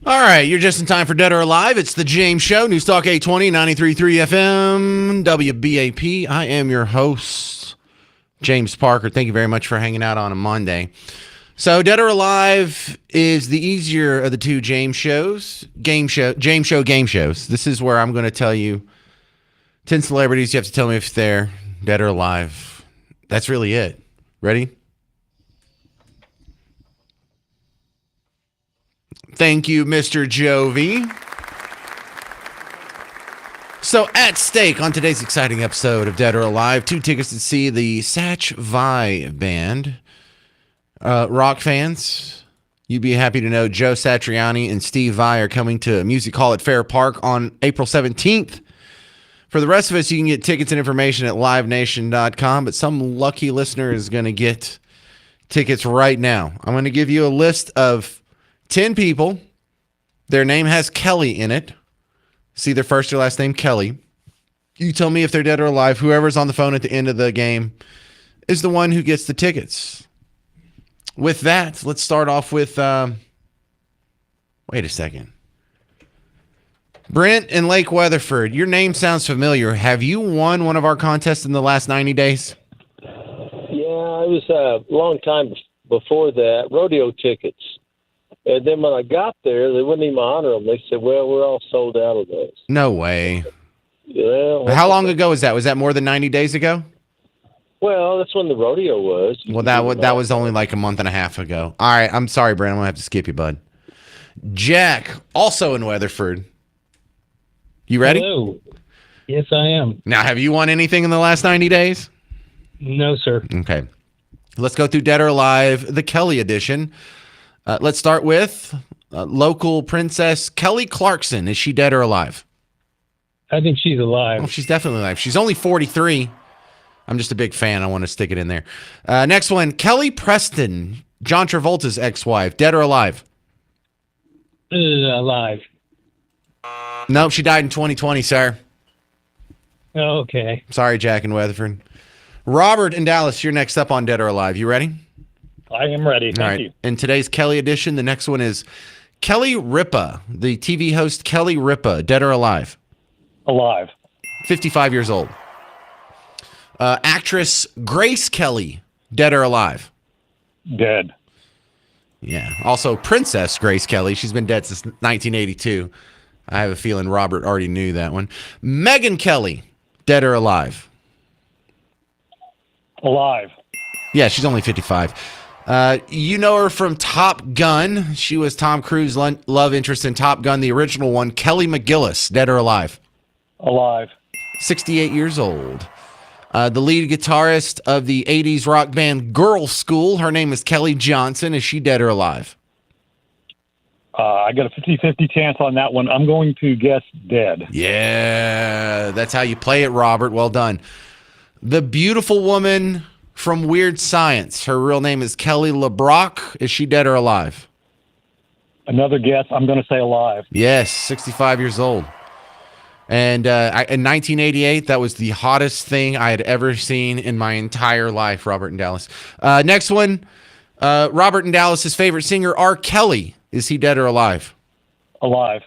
All right, you're just in time for Dead or Alive. It's the James Show, News Talk 820, 93.3 FM, WBAP. I am your host, James Parker. Thank you very much for hanging out on a Monday. So Dead or Alive is the easier of the two James shows. James Show game shows. This is where I'm going to tell you 10 celebrities. You have to tell me if they're dead or alive. That's really it. Ready? Thank you, Mr. Jovi. So at stake on today's exciting episode of Dead or Alive, 2 tickets to see the Satch Vi Band. Rock fans, you'd be happy to know Joe Satriani and Steve Vai are coming to a music hall at Fair Park on April 17th. For the rest of us, you can get tickets and information at livenation.com, but some lucky listener is going to get tickets right now. I'm going to give you a list of 10 people. Their name has Kelly in it. See their first or last name, Kelly. You tell me if they're dead or alive. Whoever's on the phone at the end of the game is the one who gets the tickets. With that, let's start off with, wait a second. Brent in Lake Weatherford, your name sounds familiar. Have you won one of our contests in the last 90 days? Yeah, it was a long time before that, rodeo tickets. And then when I got there, they wouldn't even honor them. They said, well, we're all sold out of those. No way. Yeah. How long ago was that? Was that more than 90 days ago? Well, that's when the rodeo was. Well, that was only like a month and a half ago. All right, I'm sorry, Brent. I'm going to have to skip you, bud. Jack, also in Weatherford. You ready? Hello. Yes, I am. Now, have you won anything in the last 90 days? No, sir. Okay. Let's go through Dead or Alive, the Kelly edition. Let's start with local princess Kelly Clarkson. Is she dead or alive? I think she's alive. Oh, she's definitely alive. She's only 43. I'm just a big fan. I want to stick it in there. Next one, Kelly Preston, John Travolta's ex-wife. Dead or alive? Alive. Nope, she died in 2020, sir. Okay. Sorry, Jack in Weatherford. Robert in Dallas, you're next up on Dead or Alive. You ready? I am ready. All right. Thank you. In today's Kelly edition, the next one is Kelly Ripa, the TV host Kelly Ripa. Dead or alive? Alive. 55 years old. Actress Grace Kelly. Dead or alive? Dead. Yeah. Also, Princess Grace Kelly. She's been dead since 1982. I have a feeling Robert already knew that one. Megyn Kelly. Dead or alive? Alive. Yeah, she's only 55. You know her from Top Gun. She was Tom Cruise's love interest in Top Gun, the original one. Kelly McGillis. Dead or alive? Alive. 68 years old. The lead guitarist of the 80s rock band Girl School. Her name is Kelly Johnson. Is she dead or alive? I got a 50-50 chance on that one. I'm going to guess dead. Yeah, that's how you play it, Robert. Well done. The beautiful woman from Weird Science. Her real name is Kelly LeBrock. Is she dead or alive? Another guess. I'm going to say alive. Yes, 65 years old. And in 1988, that was the hottest thing I had ever seen in my entire life, Robert in Dallas. Next one, Robert in Dallas's favorite singer, R. Kelly. Is he dead or alive? Alive.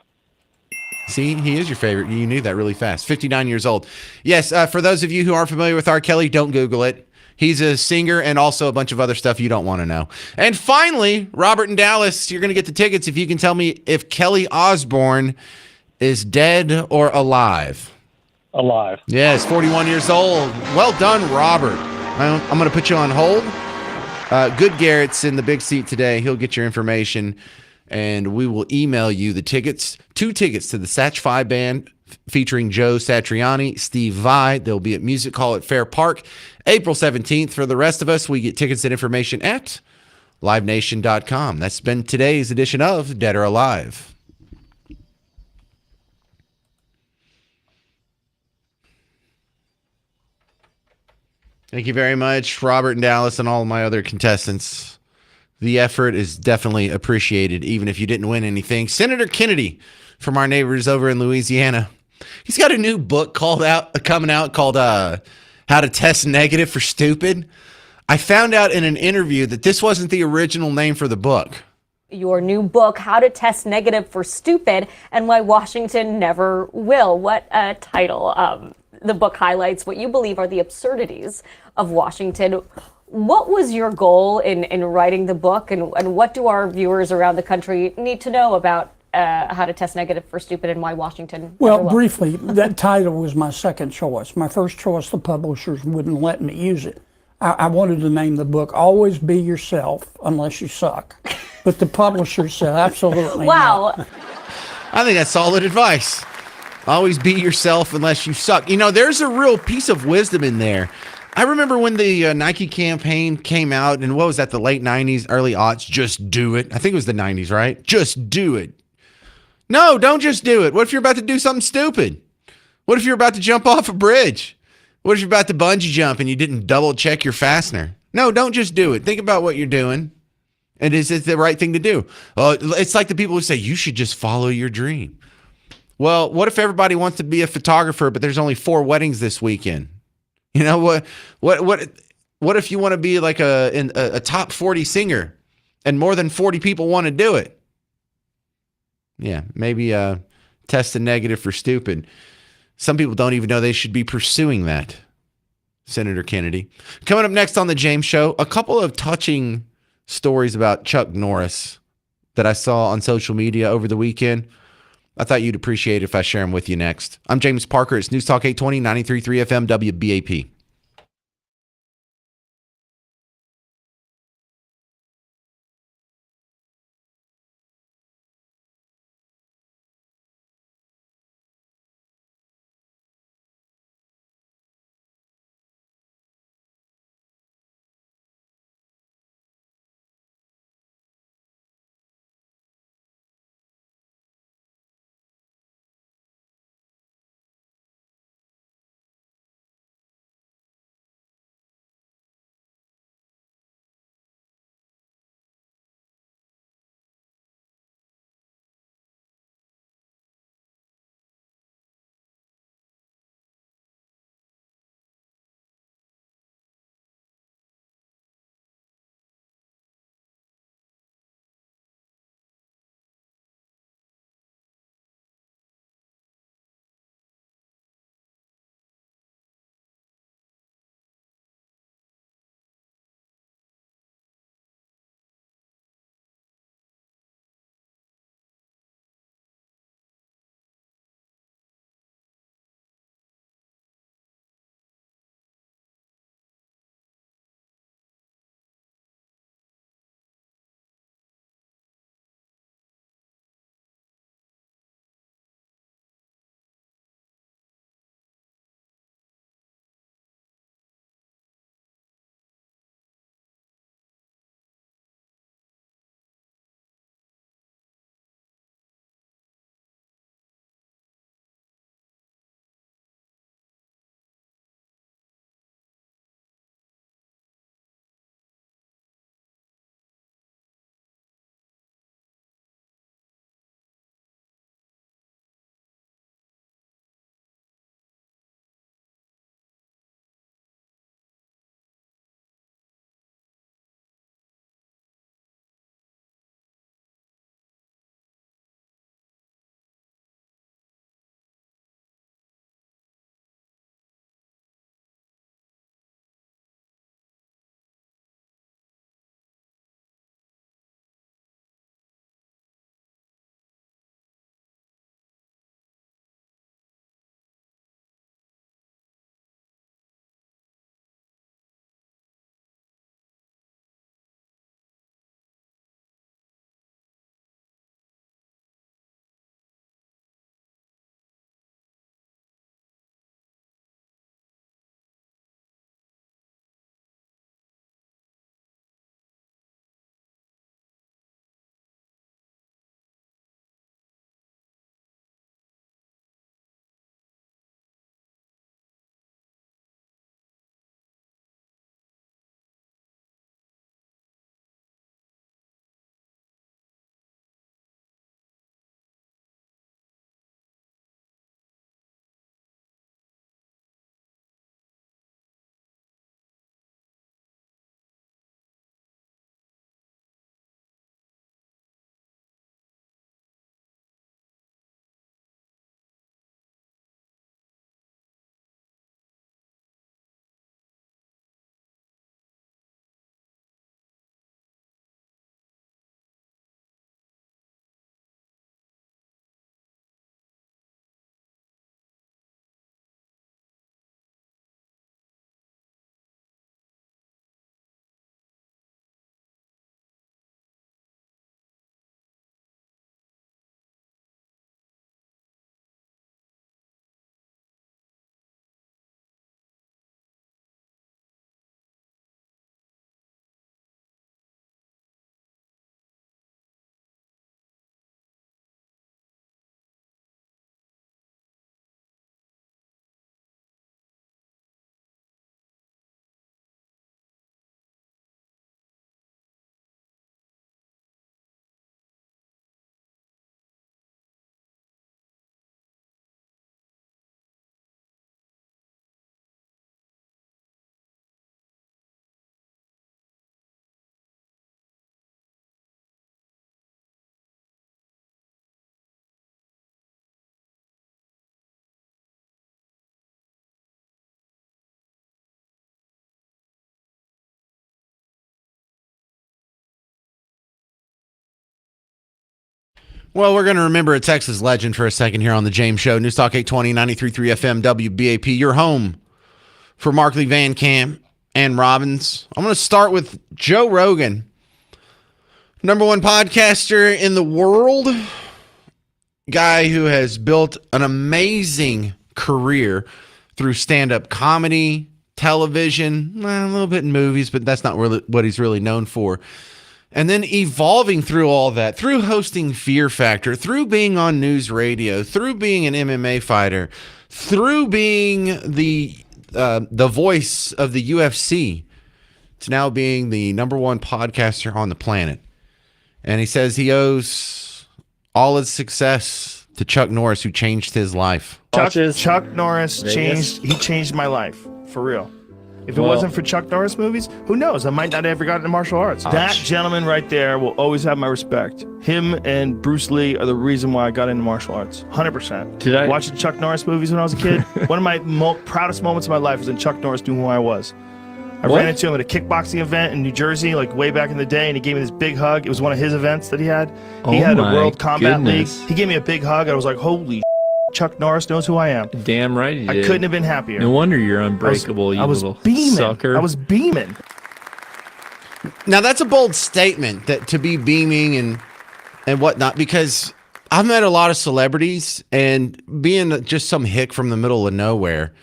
See, he is your favorite. You knew that really fast. 59 years old. Yes, for those of you who aren't familiar with R. Kelly, don't Google it. He's a singer and also a bunch of other stuff you don't want to know. And finally, Robert in Dallas, you're going to get the tickets if you can tell me if Kelly Osbourne is dead or alive. Alive. Yes, 41 years old. Well done, Robert. I'm going to put you on hold. Good Garrett's in the big seat today. He'll get your information, and we will email you the tickets. 2 tickets to the Satch Vi Band featuring Joe Satriani, Steve Vai. They'll be at Music Hall at Fair Park, April 17th. For the rest of us, we get tickets and information at livenation.com. That's been today's edition of Dead or Alive. Thank you very much, Robert in Dallas and all of my other contestants. The effort is definitely appreciated, even if you didn't win anything. Senator Kennedy from our neighbors over in Louisiana. He's got a new book coming out called How to Test Negative for Stupid. I found out in an interview that this wasn't the original name for the book. your new book, How to Test Negative for Stupid and Why Washington Never Will. What title? The book highlights what you believe are the absurdities of Washington. What was your goal in writing the book, and what do our viewers around the country need to know about How to Test Negative for Stupid and Why Washington Well, Never Will? briefly, that title was my second choice. My first choice, the publishers wouldn't let me use it. I wanted to name the book Always Be Yourself Unless You Suck. But the publishers said absolutely wow. not. I think that's solid advice. Always be yourself unless you suck. You know, there's a real piece of wisdom in there. I remember when the Nike campaign came out, and what was that, the late 90s, early aughts, just do it. I think it was the 90s, right? Just do it. No, don't just do it. What if you're about to do something stupid? What if you're about to jump off a bridge? What if you're about to bungee jump and you didn't double check your fastener? No, don't just do it. Think about what you're doing. And is it the right thing to do? It's like the people who say you should just follow your dream. Well, what if everybody wants to be a photographer, but there's only 4 weddings this weekend? You know what if you want to be like a top 40 singer and more than 40 people want to do it? Yeah, maybe test a negative for stupid. Some people don't even know they should be pursuing that. Senator Kennedy. Coming up next on the James Show, a couple of touching stories about Chuck Norris that I saw on social media over the weekend. I thought you'd appreciate it if I share them with you next. I'm James Parker. It's News Talk 820, 93.3 FM, WBAP. Well, we're going to remember a Texas legend for a second here on the James Show. News Talk 820, 93.3 FM, WBAP. Your home for Markley, Van Camp, and Robbins. I'm going to start with Joe Rogan, number one podcaster in the world, guy who has built an amazing career through stand-up comedy, television, a little bit in movies, but that's not really what he's really known for. And then evolving through all that, through hosting Fear Factor, through being on news radio, through being an MMA fighter, through being the voice of the UFC, to now being the number one podcaster on the planet. And he says he owes all his success to Chuck Norris, who changed his life. Chuck Norris changed my life, for real. If it wasn't for Chuck Norris movies, who knows? I might not have ever gotten into martial arts. That gentleman right there will always have my respect. Him and Bruce Lee are the reason why I got into martial arts. 100%. Watching Chuck Norris movies when I was a kid, one of my proudest moments of my life was in Chuck Norris doing who I was. I ran into him at a kickboxing event in New Jersey, like way back in the day, and he gave me this big hug. It was one of his events that he had. He had a World Combat League. He gave me a big hug. I was like, holy Chuck Norris knows who I am. Damn right you did. I couldn't have been happier. No wonder you're unbreakable, you little sucker. I was beaming. Now, that's a bold statement, that to be beaming and whatnot, because I've met a lot of celebrities, and being just some hick from the middle of nowhere,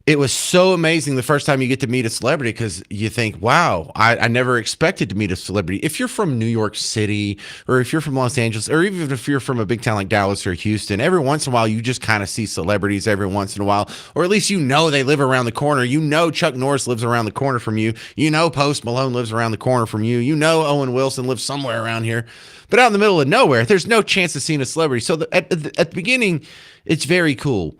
it was so amazing the first time you get to meet a celebrity, because you think, wow, I never expected to meet a celebrity. If you're from New York City, or if you're from Los Angeles, or even if you're from a big town like Dallas or Houston, every once in a while you just kind of see celebrities every once in a while, or at least you know they live around the corner. You know Chuck Norris lives around the corner from you. You know Post Malone lives around the corner from you. You know Owen Wilson lives somewhere around here. But out in the middle of nowhere, there's no chance of seeing a celebrity. So at the beginning, it's very cool.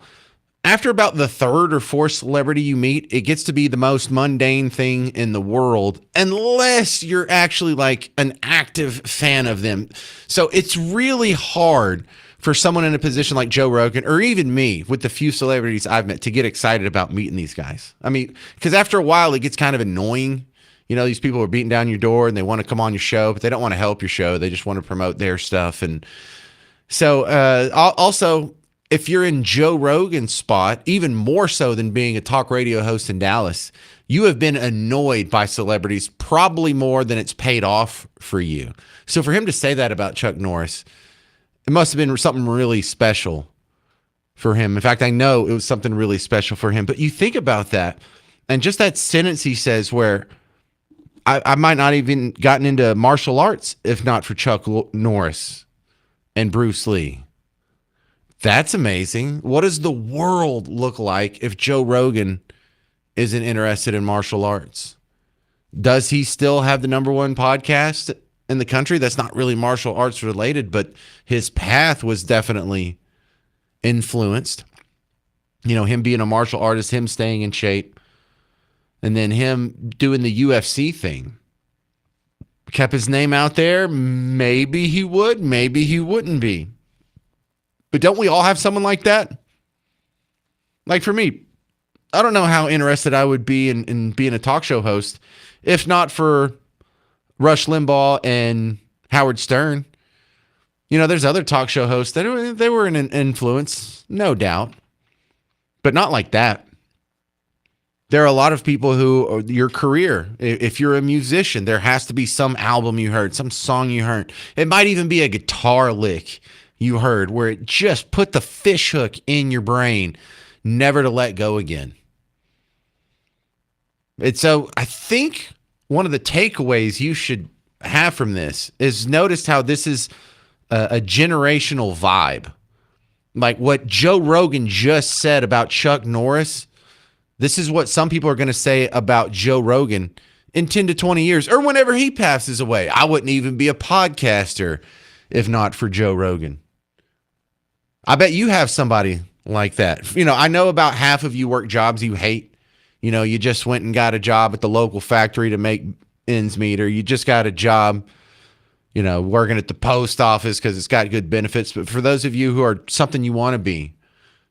After about the third or fourth celebrity you meet, it gets to be the most mundane thing in the world, unless you're actually like an active fan of them. So it's really hard for someone in a position like Joe Rogan, or even me, with the few celebrities I've met, to get excited about meeting these guys. I mean, because after a while, it gets kind of annoying. You know, these people are beating down your door and they want to come on your show, but they don't want to help your show. They just want to promote their stuff. And so also, if you're in Joe Rogan's spot, even more so than being a talk radio host in Dallas, you have been annoyed by celebrities probably more than it's paid off for you. So for him to say that about Chuck Norris, it must have been something really special for him. In fact, I know it was something really special for him. But you think about that, and just that sentence he says where I might not even gotten into martial arts if not for Chuck Norris and Bruce Lee. That's amazing. What does the world look like if Joe Rogan isn't interested in martial arts? Does he still have the number one podcast in the country that's not really martial arts related, but his path was definitely influenced? You know, him being a martial artist, him staying in shape, and then him doing the UFC thing. Kept his name out there. Maybe he would, maybe he wouldn't be. But don't we all have someone like that? Like for me, I don't know how interested I would be in being a talk show host if not for Rush Limbaugh and Howard Stern. You know, there's other talk show hosts that they were an influence, no doubt, but not like that. There are a lot of people who, your career, if you're a musician, there has to be some album you heard, some song you heard. It might even be a guitar lick you heard where it just put the fish hook in your brain, never to let go again. And so I think one of the takeaways you should have from this is notice how this is a generational vibe. Like what Joe Rogan just said about Chuck Norris, this is what some people are going to say about Joe Rogan in 10 to 20 years or whenever he passes away. I wouldn't even be a podcaster if not for Joe Rogan. I bet you have somebody like that. You know, I know about half of you work jobs you hate. You know, you just went and got a job at the local factory to make ends meet, or you just got a job, you know, working at the post office because it's got good benefits. But for those of you who are something you want to be,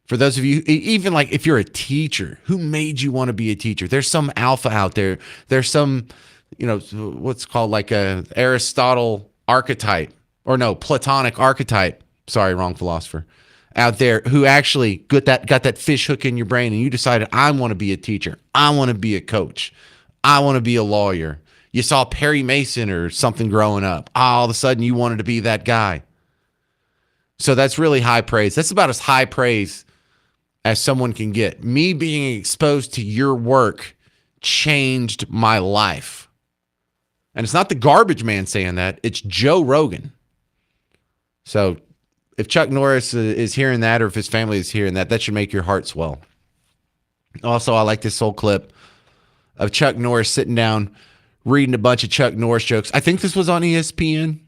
for those of you, even like if you're a teacher, who made you want to be a teacher? There's some alpha out there. There's some, you know, what's called like a Aristotle archetype, or no, Platonic archetype Sorry, wrong philosopher. Out there who actually got that fish hook in your brain and you decided, I want to be a teacher. I want to be a coach. I want to be a lawyer. You saw Perry Mason or something growing up. All of a sudden you wanted to be that guy. So that's really high praise. That's about as high praise as someone can get. Me being exposed to your work changed my life. And it's not the garbage man saying that. It's Joe Rogan. So if Chuck Norris is hearing that, or if his family is hearing that, that should make your heart swell. Also, I like this whole clip of Chuck Norris sitting down, reading a bunch of Chuck Norris jokes. I think this was on ESPN.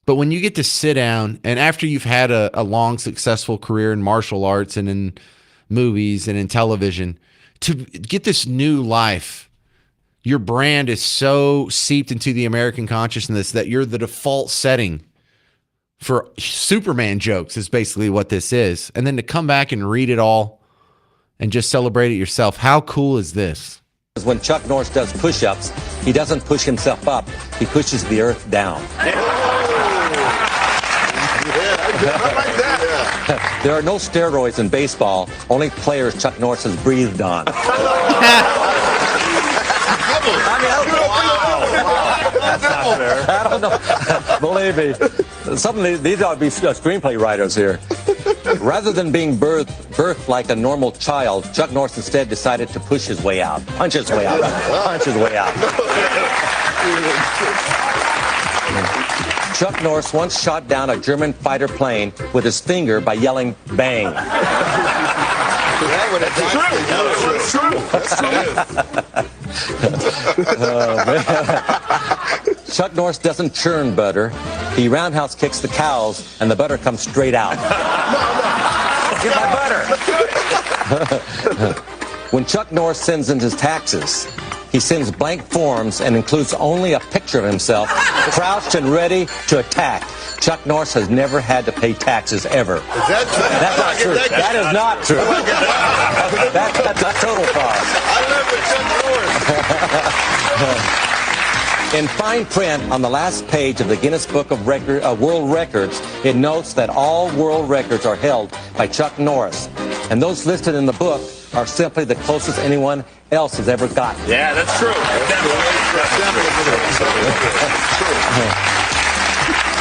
But when you get to sit down, and after you've had a long, successful career in martial arts and in movies and in television, to get this new life, your brand is so seeped into the American consciousness that you're the default setting for Superman jokes is basically what this is. And then to come back and read it all and just celebrate it yourself. How cool is this? When Chuck Norris does push-ups, he doesn't push himself up. He pushes the earth down. There are no steroids in baseball, only players Chuck Norris has breathed on. That's not fair. I don't know. Believe me, these ought to be screenplay writers here. Rather than being birthed like a normal child, Chuck Norris instead decided to push his way out. Punch his way out. Punch his way out. Chuck Norris once shot down a German fighter plane with his finger by yelling, bang. Chuck Norris doesn't churn butter. He roundhouse kicks the cows, and the butter comes straight out. Get my butter. When Chuck Norris sends in his taxes, he sends blank forms and includes only a picture of himself, crouched and ready to attack. Chuck Norris has never had to pay taxes ever. Is that true? That's not true. That is not true. That's a total fraud. I love it, Chuck Norris. In fine print on the last page of the Guinness Book of World Records, it notes that all world records are held by Chuck Norris. And those listed in the book are simply the closest anyone else has ever gotten. Yeah, that's true.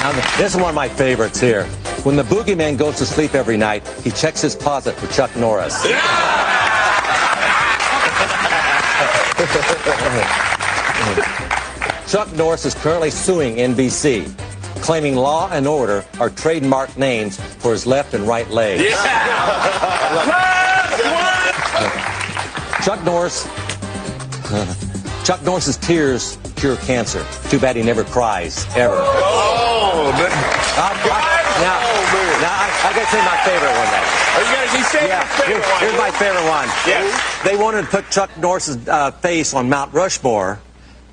Now, this is one of my favorites here. When the boogeyman goes to sleep every night, he checks his closet for Chuck Norris. Chuck Norris is currently suing NBC, claiming Law and Order are trademark names for his left and right legs. Chuck Norris's tears cure cancer. Too bad he never cries, ever. Oh, man. Now, I gotta say my favorite one then. Oh, you gotta say your favorite one. Here's my favorite one. Yes. They wanted to put Chuck Norris's face on Mount Rushmore,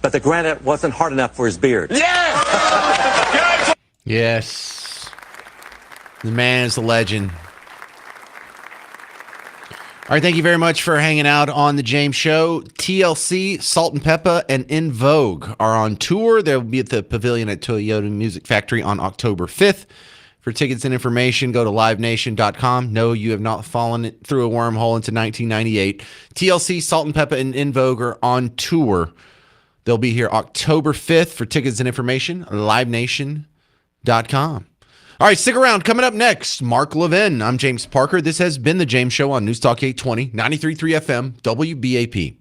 but the granite wasn't hard enough for his beard. Yes! Yes. The man is the legend. All right, thank you very much for hanging out on The James Show. TLC, Salt and Peppa, and In Vogue are on tour. They'll be at the Pavilion at Toyota Music Factory on October 5th. For tickets and information, go to livenation.com. No, you have not fallen through a wormhole into 1998. TLC, Salt and Peppa, and In Vogue are on tour. They'll be here October 5th. For tickets and information, livenation.com. All right, stick around. Coming up next, Mark Levin. I'm James Parker. This has been The James Show on News Talk 820, 93.3 FM, WBAP.